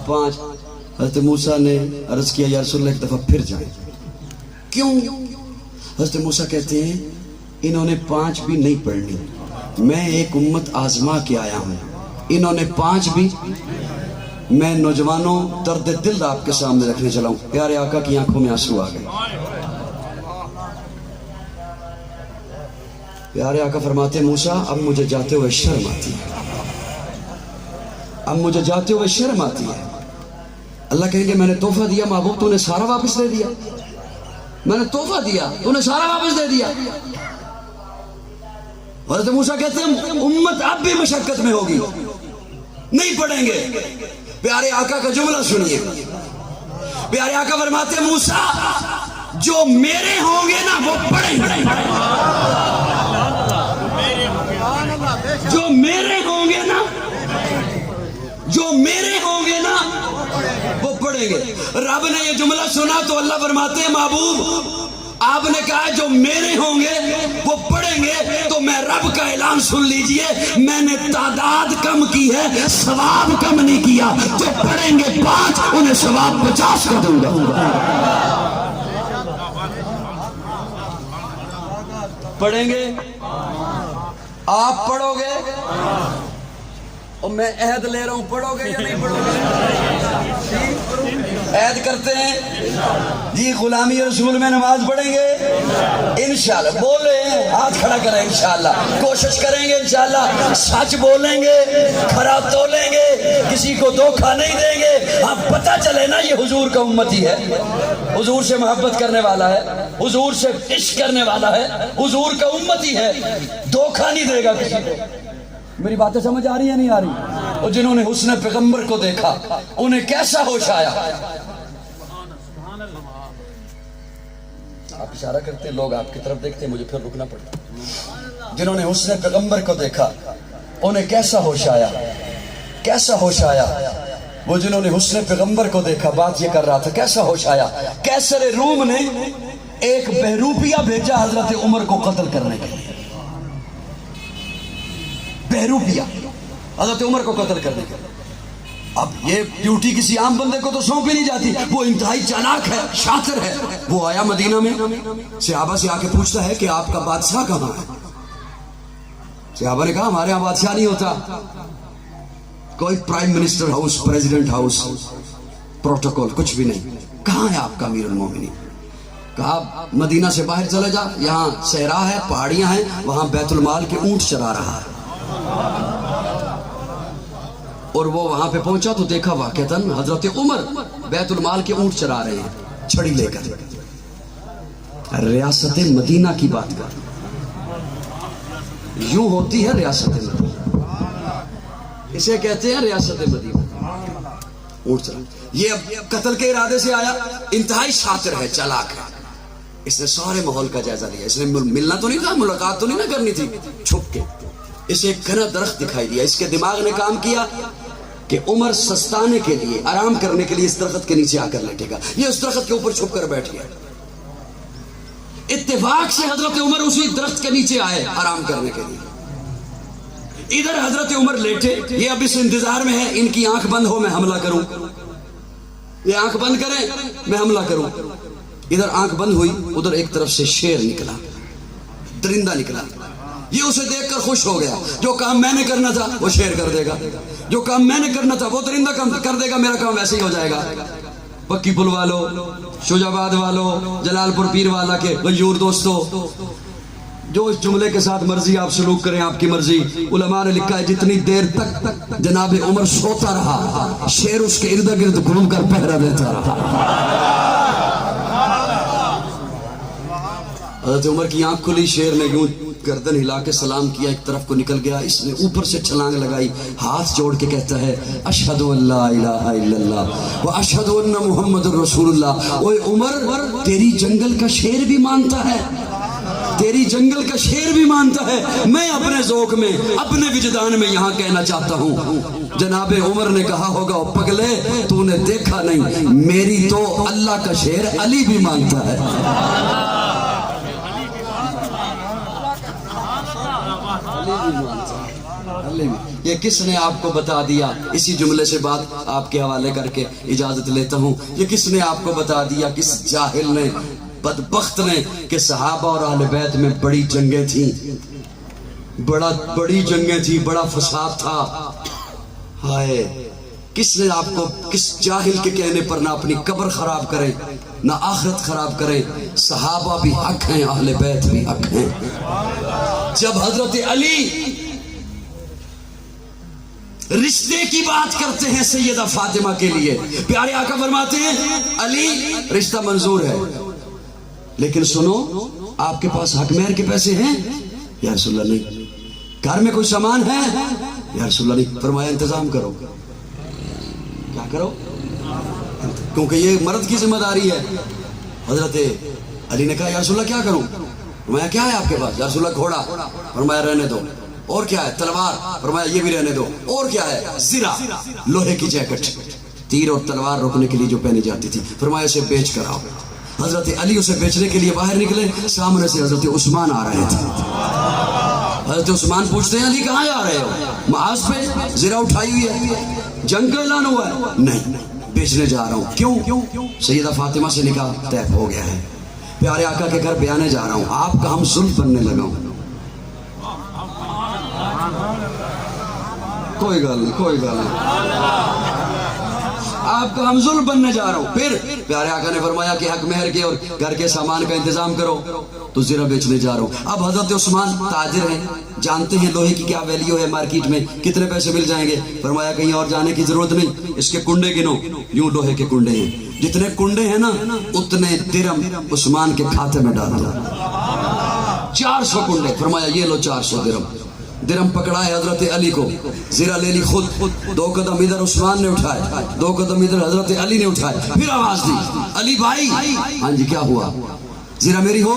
5. حضرت موسیٰ نے عرض کیا یا رسول اللہ ایک دفعہ پھر جائیں. کیوں؟ حضرت موسیٰ کہتے ہیں انہوں نے 5 بھی نہیں پڑھنی، میں ایک امت آزما کے آیا ہوں، انہوں نے 5 بھی. میں نوجوانوں درد دل آپ کے سامنے رکھنے چلا ہوں. پیارے آقا کی آنکھوں میں آنسو آ گئے. پیارے آقا فرماتے موسیٰ اب مجھے جاتے ہوئے شرم آتی ہے، اب مجھے جاتے ہوئے شرم آتی ہے. اللہ کہیں گے میں نے تحفہ دیا محبوب، تو نے سارا واپس دے دیا. میں نے تحفہ دیا، تو نے سارا واپس دے دیا. حضرت موسیٰ کہتے ہیں امت اب بھی مشقت میں ہوگی، نہیں پڑھیں گے. پیارے آقا کا جملہ سنیے. پیارے آقا فرماتے ہیں موسیٰ جو میرے ہوں گے نا وہ پڑھیں گے، جو میرے ہوں گے نا، جو میرے ہوں گے نا وہ پڑھیں گے. رب نے یہ جملہ سنا تو اللہ فرماتے ہیں محبوب آپ نے کہا جو میرے ہوں گے وہ پڑھیں گے، تو میں رب کا اعلان سن لیجئے، میں نے تعداد کم کی ہے، ثواب کم نہیں کیا. جو پڑھیں گے 5 انہیں ثواب 50 کا دوں گا. پڑھیں گے، آپ پڑھو گے اور میں عہد لے رہا ہوں، پڑھو گے یا نہیں پڑھو گے؟ عہد کرتے ہیں جی غلامی رسول میں نماز پڑھیں گے انشاءاللہ. بولیں، ہاتھ کھڑا کریں انشاءاللہ. کوشش کریں گے انشاءاللہ. سچ بولیں گے، کھرا تولیں گے، کسی کو دھوکہ نہیں دیں گے. ہاں پتہ چلے نا یہ حضور کا امتی ہے، حضور سے محبت کرنے والا ہے، حضور سے عشق کرنے والا ہے، حضور کا امتی ہے، دھوکہ نہیں دے گا کسی کو. میری باتیں سمجھ آ رہی ہے نہیں آ رہی؟ اور جنہوں نے حسن پیغمبر کو دیکھا انہیں کیسا ہوش آیا. آپ اشارہ کرتے، لوگ آپ کی طرف دیکھتے، مجھے پھر رکنا پڑتا. جنہوں نے حسن پیغمبر کو دیکھا انہیں کیسا ہوش آیا، کیسا ہوش آیا. وہ جنہوں نے حسن پیغمبر کو دیکھا، بات یہ کر رہا تھا کیسا ہوش آیا. کیسر روم نے ایک بہروپیہ بھیجا حضرت عمر کو قتل کرنے کے لیے. بہروپیہ حضرت عمر کو قتل کرنے کے لیے. اب یہ ڈیوٹی کسی عام بندے کو تو سونپی نہیں جاتی، وہ انتہائی چالاک ہے، شاطر ہے. وہ آیا مدینہ میں، صحابہ سے آ کے پوچھتا ہے کہ آپ کا بادشاہ کہاں ہے؟ صحابہ نے کہا ہمارے ہاں بادشاہ نہیں ہوتا، کوئی prime minister house, president house, protocol کچھ بھی نہیں. کہاں ہے آپ کا امیر المومنین؟ کہا مدینہ سے باہر چلے جا، یہاں صحرا ہے، پہاڑیاں ہیں، وہاں بیت المال کے اونٹ چرا رہا ہے. اور وہ وہاں پہ پہنچا تو دیکھا واقعتاً حضرت عمر بیت المال کے اونٹ چرا رہے ہیں چھڑی لے کر. ریاست مدینہ کی بات کر، یوں ہوتی ہے ریاست مدینہ، اسے کہتے ہیں ریاست مدینہ. اونٹ چرا، یہ اب قتل کے ارادے سے آیا، انتہائی شاطر ہے، چالاک ہے. اس نے سارے ماحول کا جائزہ لیا. اس نے ملنا تو نہیں تھا، ملاقات تو نہیں نہ کرنی تھی، چھپ کے اسے ایک گھنا درخت دکھائی دیا. اس کے دماغ نے کام کیا کہ عمر سستانے کے لیے، آرام کرنے کے لیے اس درخت کے نیچے آ کر لیٹے گا. یہ اس درخت کے اوپر چھپ کر بیٹھ گیا. اتفاق سے حضرت عمر اسی درخت کے نیچے آئے آرام کرنے کے لیے. ادھر حضرت عمر لیٹے، یہ اب اس انتظار میں ہے ان کی آنکھ بند ہو میں حملہ کروں، یہ آنکھ بند کریں میں حملہ کروں. ادھر آنکھ بند ہوئی، ادھر ایک طرف سے شیر نکلا، درندہ نکلا. یہ اسے دیکھ کر خوش ہو گیا. جو کام میں نے کرنا تھا وہ شیر کر دے گا، جو کام میں نے کرنا تھا وہ درندہ کر دے گا، میرا کام ویسے ہی ہو جائے گا. پکی پل والوں، شجاع آباد والوں، جلال پور پیر والا کے غیور دوستو، جو اس جملے کے ساتھ مرضی آپ سلوک کریں، آپ کی مرضی. علماء نے لکھا ہے جتنی دیر تک جناب عمر سوتا رہا، شیر اس کے ارد گرد گھوم کر پہرا دیتا رہا. حضرت عمر کی آنکھ کھلی, شیر نے یوں گردن ہلا کے سلام کیا, ایک طرف کو نکل گیا, اس نے اوپر سے چھلانگ لگائی, ہاتھ جوڑ کے کہتا ہے اشہد ان لا الہ الا اللہ و اشہد ان محمد الرسول اللہ. اوے عمر, تیری جنگل کا شیر بھی مانتا ہے, تیری جنگل کا شیر بھی مانتا ہے. میں اپنے ذوق میں, اپنے وجدان میں یہاں کہنا چاہتا ہوں, جناب عمر نے کہا ہوگا پگلے تو نے دیکھا نہیں, میری تو اللہ کا شیر علی بھی مانتا ہے. یہ کس نے آپ کو بتا دیا؟ اسی جملے سے بات آپ کے حوالے کر کے اجازت لیتا ہوں. یہ کس نے آپ کو بتا دیا, کس جاہل نے, بدبخت نے, کہ صحابہ اور اہل بیت میں بڑی جنگیں تھیں, بڑی جنگیں تھیں, بڑا فساد تھا. ہائے, کس نے آپ کو, کس جاہل کے کہنے پر نہ اپنی قبر خراب کرے نہ آخرت خراب کرے. صحابہ بھی حق ہیں, اہل بیت بھی حق ہیں. جب حضرت علی رشتے کی بات کرتے ہیں سیدہ فاطمہ کے لیے, پیارے آقا فرماتے ہیں علی رشتہ منظور ہے, لیکن سنو آپ کے پاس حق مہر کے پیسے ہیں؟ یا رسول اللہ نہیں. گھر میں کوئی سامان ہے؟ یا رسول اللہ نہیں. فرمایا انتظام کرو. کیا کرو؟ کیونکہ یہ مرد کی ذمہ داری ہے. حضرت علی نے کہا یا رسول اللہ کیا کروں؟ فرمایا کیا ہے آپ کے پاس؟ یا رسول اللہ گھوڑا. فرمایا رہنے دو. اور کیا ہے؟ تلوار. فرمایا یہ بھی رہنے دو. اور کیا ہے؟ زرہ, لوہے کی جیکٹ, تیر اور تلوار روکنے کے لیے جو پہنی جاتی تھی. فرمایا اسے بیچ کر آؤ. حضرت علی اسے بیچنے کے لیے باہر نکلے, سامنے سے حضرت عثمان آ رہے تھے. حضرت عثمان پوچھتے ہیں علی کہاں جا رہے ہو؟ معاذ پہ زرہ اٹھائی ہوئی ہے, جنگ کا اعلان ہوا ہے. نہیں, بیچنے جا رہا ہوں. کیوں؟ سیدہ فاطمہ سے نکاح طے ہو گیا ہے, پیارے آقا کے گھر بیانے جا رہا ہوں, آپ کا ہم ظلم بننے لگا ہوں. کوئی گل نہیں, آپ کا ہم ظلم بننے جا رہا ہوں. پھر پیارے آقا نے فرمایا کہ حق مہر کے اور گھر کے سامان کا انتظام کرو, تو زرہ بیچنے جا رہا ہوں. اب حضرت عثمان تاجر ہیں, جانتے ہیں لوہے کی کیا ویلیو ہے مارکیٹ میں, کتنے پیسے مل جائیں گے. فرمایا کہیں اور جانے کی ضرورت نہیں, اس کے کنڈے گنو. یوں لوہے کے کنڈے ہیں, جتنے کنڈے ہیں نا اتنے درم عثمان کے کھاتے میں ڈالا. 400 کنڈے. فرمایا یہ لو 400 درم. درم پکڑائے حضرت علی کو, زرہ لے لی خود. 2 قدم ادھر عثمان نے اٹھائے, 2 قدم ادھر حضرت علی نے اٹھائے. پھر آواز دی علی بھائی. ہاں جی کیا ہوا؟ زرہ میری ہو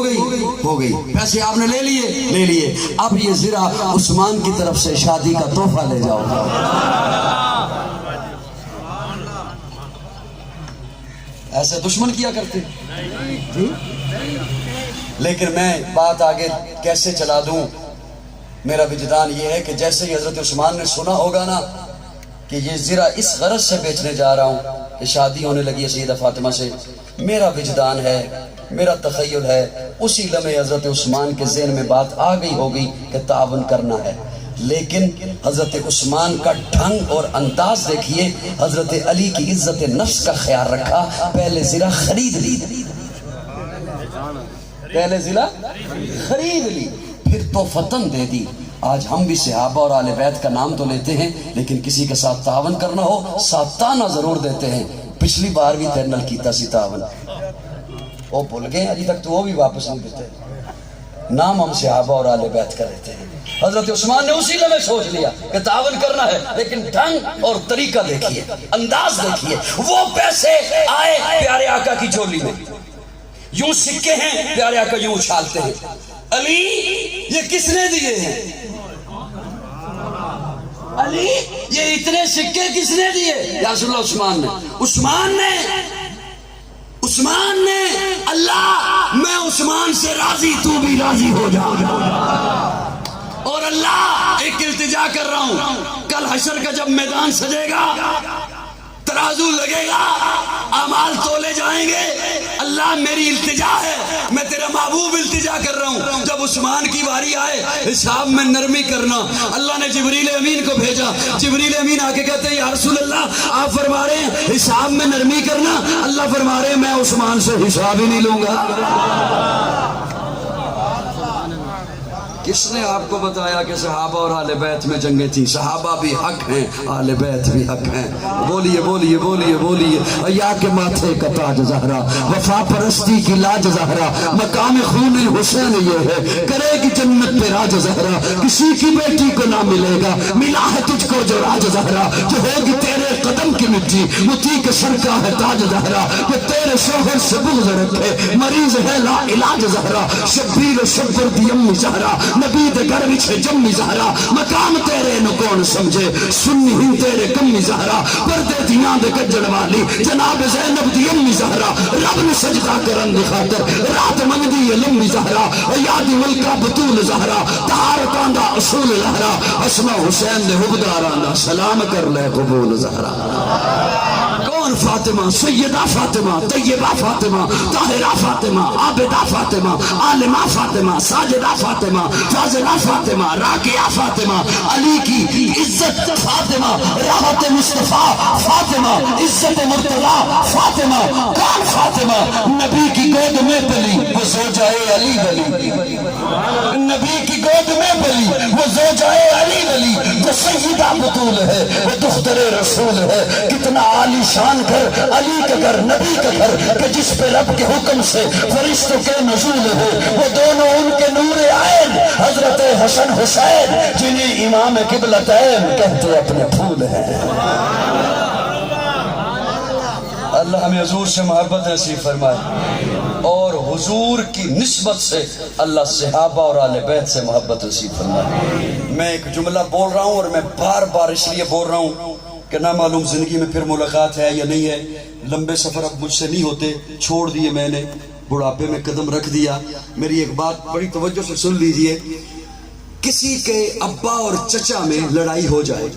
گئی. پیسے آپ نے لے لیے. اب یہ زرہ عثمان کی طرف سے شادی کا تحفہ لے جاؤ. ایسے دشمن کیا کرتے. لیکن میں بات آگے کیسے چلا دوں, میرا وجدان یہ ہے کہ جیسے ہی حضرت عثمان نے سنا ہوگا نا کہ یہ زرہ اس غرض سے بیچنے جا رہا ہوں کہ شادی ہونے لگی ہے سیدہ فاطمہ سے, میرا وجدان ہے, میرا تخیل ہے, اسی لمحے حضرت عثمان کے ذہن میں بات آ گئی ہوگی کہ تعاون کرنا ہے. لیکن حضرت عثمان کا ڈھنگ اور انداز دیکھیے, حضرت علی کی عزت نفس کا خیال رکھا. پہلے زرہ خرید لی, پھر تو فتن دے دی. آج ہم بھی صحابہ اور آل بیت کا نام تو لیتے ہیں, لیکن کسی کے ساتھ تعاون کرنا ہو ساتھ تانا ضرور دیتے ہیں. پچھلی بار بھی تیرے نال کیتا سی تعاون, وہ بھول گئے ابھی تک, تو وہ بھی واپس نہیں دیتے. نام ہم صحابہ اور آل بیت کا لیتے ہیں. حضرت عثمان نے اسی لمحے سوچ لیا کہ تعاون کرنا ہے, لیکن ڈھنگ اور طریقہ دیکھیے, انداز دیکھیے. وہ پیسے آئے پیارے آقا کی جھولی میں, یوں سکے ہیں, پیارے آقا یوں اچھالتے ہیں. علی یہ کس نے دیے ہیں؟ علی یہ اتنے سکے کس نے دیے؟ یا رسول اللہ عثمان نے. اللہ میں عثمان سے راضی, تو بھی راضی ہو جا. اور اللہ ایک التجا کر رہا ہوں, کل حشر کا جب میدان سجے گا, ترازو لگے گا, اعمال تولے جائیں گے. اللہ میری التجا ہے, میں تیرا محبوب التجا کر رہا ہوں, جب عثمان کی باری آئے حساب میں نرمی کرنا. اللہ نے جبریل امین کو بھیجا. جبریل امین آ کے کہتے ہیں یا رسول اللہ آپ فرما رہے ہیں حساب میں نرمی کرنا, اللہ فرما رہے ہیں میں عثمان سے حساب ہی نہیں لوں گا. کس نے آپ کو بتایا کہ صحابہ اور آل بیت میں جنگیں تھیں؟ صحابہ بھی حق ہیں، آل بیت بھی حق ہیں. بولیے بولیے بولیے بولیے. حیا کے ماتھے کا تاج زہرا، وفا پرستی کی لاج زہرا، مقام خون حسین یہ ہے، کرے گی جنت پہ راج زہرا. کسی کی بیٹی کو نہ ملے گا، ملا ہے تجھ کو جو راج زہرا. جو ہوگی تیرے قدم کی مٹی، مٹی کے سر کا ہے تاج زہرا. کہ تیرے شوہر سے بغض رکھے، مریض ہے لا علاج زہرا. شبیر شبر دی امی زہرا، نبی دے گھر وچ جمی زہرا. مقام تیرے نو کون سمجھے، سنی ہوں تیرے کمی زہرا. پردے دیاں دے گجڑ والی جناب زینب دی امی زہرا. رب نے سجدہ کرن دی خاطر رات منگدی ہے لمبی زہرا. یادی ملکہ بطول زہرا، طہارتاں دا اصول لہرا. اسما حسین دے حبداراں دا سلام کر لے قبول زہرا. کون فاطمہ؟ سیدہ فاطمہ، طیبہ فاطمہ، طاہرہ فاطمہ، عابدہ فاطمہ، عالمہ فاطمہ، ساجدہ فاطمہ، فاضلہ فاطمہ، راکعہ فاطمہ. علی کی عزت فاطمہ، راحت مصطفیٰ فاطمہ، عزت مرتضیٰ فاطمہ. کون فاطمہ؟ نبی کی گود میں پلی وہ زوجائے علی ولی. نبی کی گود میں پلی وہ زوجائے علی ولی. وہ سیدہ بطول ہے، وہ دختر رسول ہے. کتنا عالی شان گھر علی کا گھر، نبی کا گھر، کہ جس پہ رب کے حکم سے فرشتوں کے نزول ہو. وہ دونوں ان کے نور عین حضرت حسن حسین، جنہیں امام قبلتین کہتے اپنے پھول ہیں. اللہ ہمیں حضور سے محبت نصیب فرمائے، اور حضور کی نسبت سے اللہ صحابہ اور آل بیت سے محبت نصیب فرمائے. میں ایک جملہ بول رہا ہوں، اور میں بار بار اس لیے بول رہا ہوں کہ نہ معلوم زندگی میں پھر ملاقات ہے یا نہیں ہے. لمبے سفر اب مجھ سے نہیں ہوتے، چھوڑ دیے میں نے، بڑھاپے میں قدم رکھ دیا. میری ایک بات بڑی توجہ سے سن لیجئے. کسی کے ابا اور چچا میں لڑائی ہو جائے،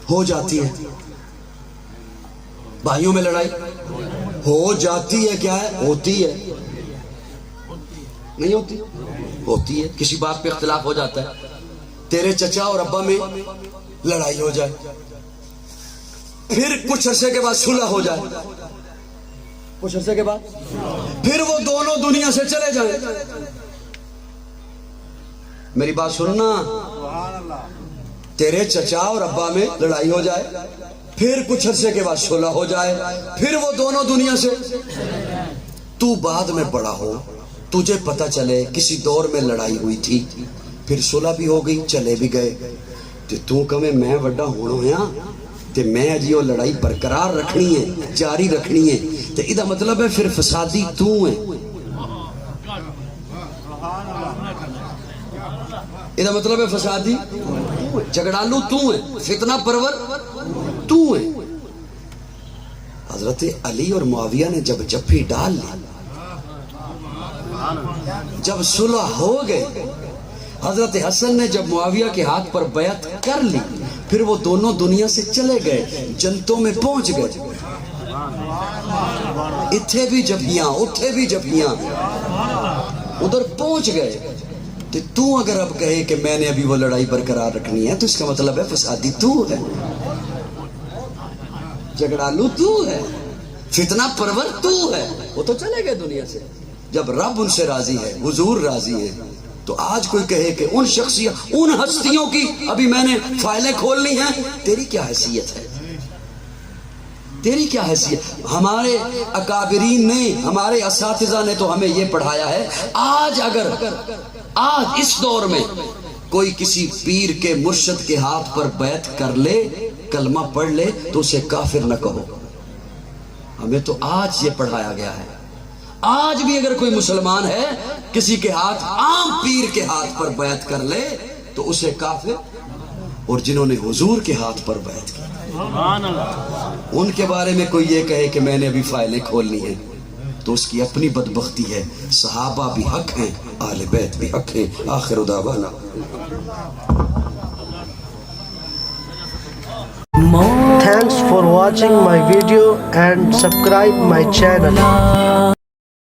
ہو جاتی ہے. بھائیوں میں لڑائی ہو جاتی ہے، کیا ہے؟ ہوتی ہے. نہیں ہوتی؟ ہوتی ہے. کسی بات پہ اختلاف ہو جاتا ہے. تیرے چچا اور ابا میں لڑائی ہو جائے، پھر کچھ عرصے کے بعد صلح ہو جائے، کچھ عرصے کے بعد پھر وہ دونوں دنیا سے چلے جائیں. میری بات سننا، تیرے چچا اور ابا میں لڑائی ہو جائے، پھر کچھ عرصے کے بعد صلح ہو جائے، پھر وہ دونوں دنیا سے. تو بعد میں بڑا ہو، تجھے پتہ چلے کسی دور میں لڑائی ہوئی تھی، پھر صلح بھی ہو گئی، چلے بھی گئے، تو کہے میں وڈا ہونا ہویا تے میں جی وہ لڑائی برقرار رکھنی ہے، جاری رکھنی ہے. تے ادھا مطلب ہے پھر فسادی تو ہے. ادھا مطلب ہے فسادی جھگڑالو تو ہے، فتنہ پرور تو ہے. حضرت علی اور معاویہ نے جب جفی ڈال لی، جب صلح ہو گئے، حضرت حسن نے جب معاویہ کے ہاتھ پر بیعت کر لی، پھر وہ دونوں دنیا سے چلے گئے، جنتوں میں پہنچ گئے. اتھے بھی جفیاں، اتھے بھی جفیاں، ادھر پہنچ گئے. تو اگر اب کہے کہ میں نے ابھی وہ لڑائی برقرار رکھنی ہے، تو اس کا مطلب ہے فسادی تو ہے، جھگڑالو تو ہے، فتنہ پرور تو ہے. وہ تو چلے گئے دنیا سے. جب رب ان سے راضی ہے، حضور راضی ہے، تو آج کوئی کہے کہ ان شخصیت، ان ہستیوں کی ابھی میں نے فائلیں کھولنی ہیں، تیری کیا حیثیت ہے؟ تیری کیا حیثیت؟ ہمارے اکابرین نے، ہمارے اساتذہ نے تو ہمیں یہ پڑھایا ہے. آج اگر آج اس دور میں کوئی کسی پیر کے مرشد کے ہاتھ پر بیعت کر لے، کلمہ پڑھ لے، تو اسے کافر نہ کہو. ہمیں تو آج یہ پڑھایا گیا ہے. آج بھی اگر کوئی مسلمان ہے کسی کے ہاتھ، عام پیر کے ہاتھ پر بیعت کر لے، تو اسے کافر. اور جنہوں نے حضور کے ہاتھ پر بیعت کی، ان کے بارے میں کوئی یہ کہے کہ میں نے ابھی فائلیں کھولنی ہیں، تو اس کی اپنی بدبختی ہے. صحابہ بھی حق ہیں، آل بیت بھی حق ہیں. آخر دعوانا Thanks for watching my video and subscribe my channel.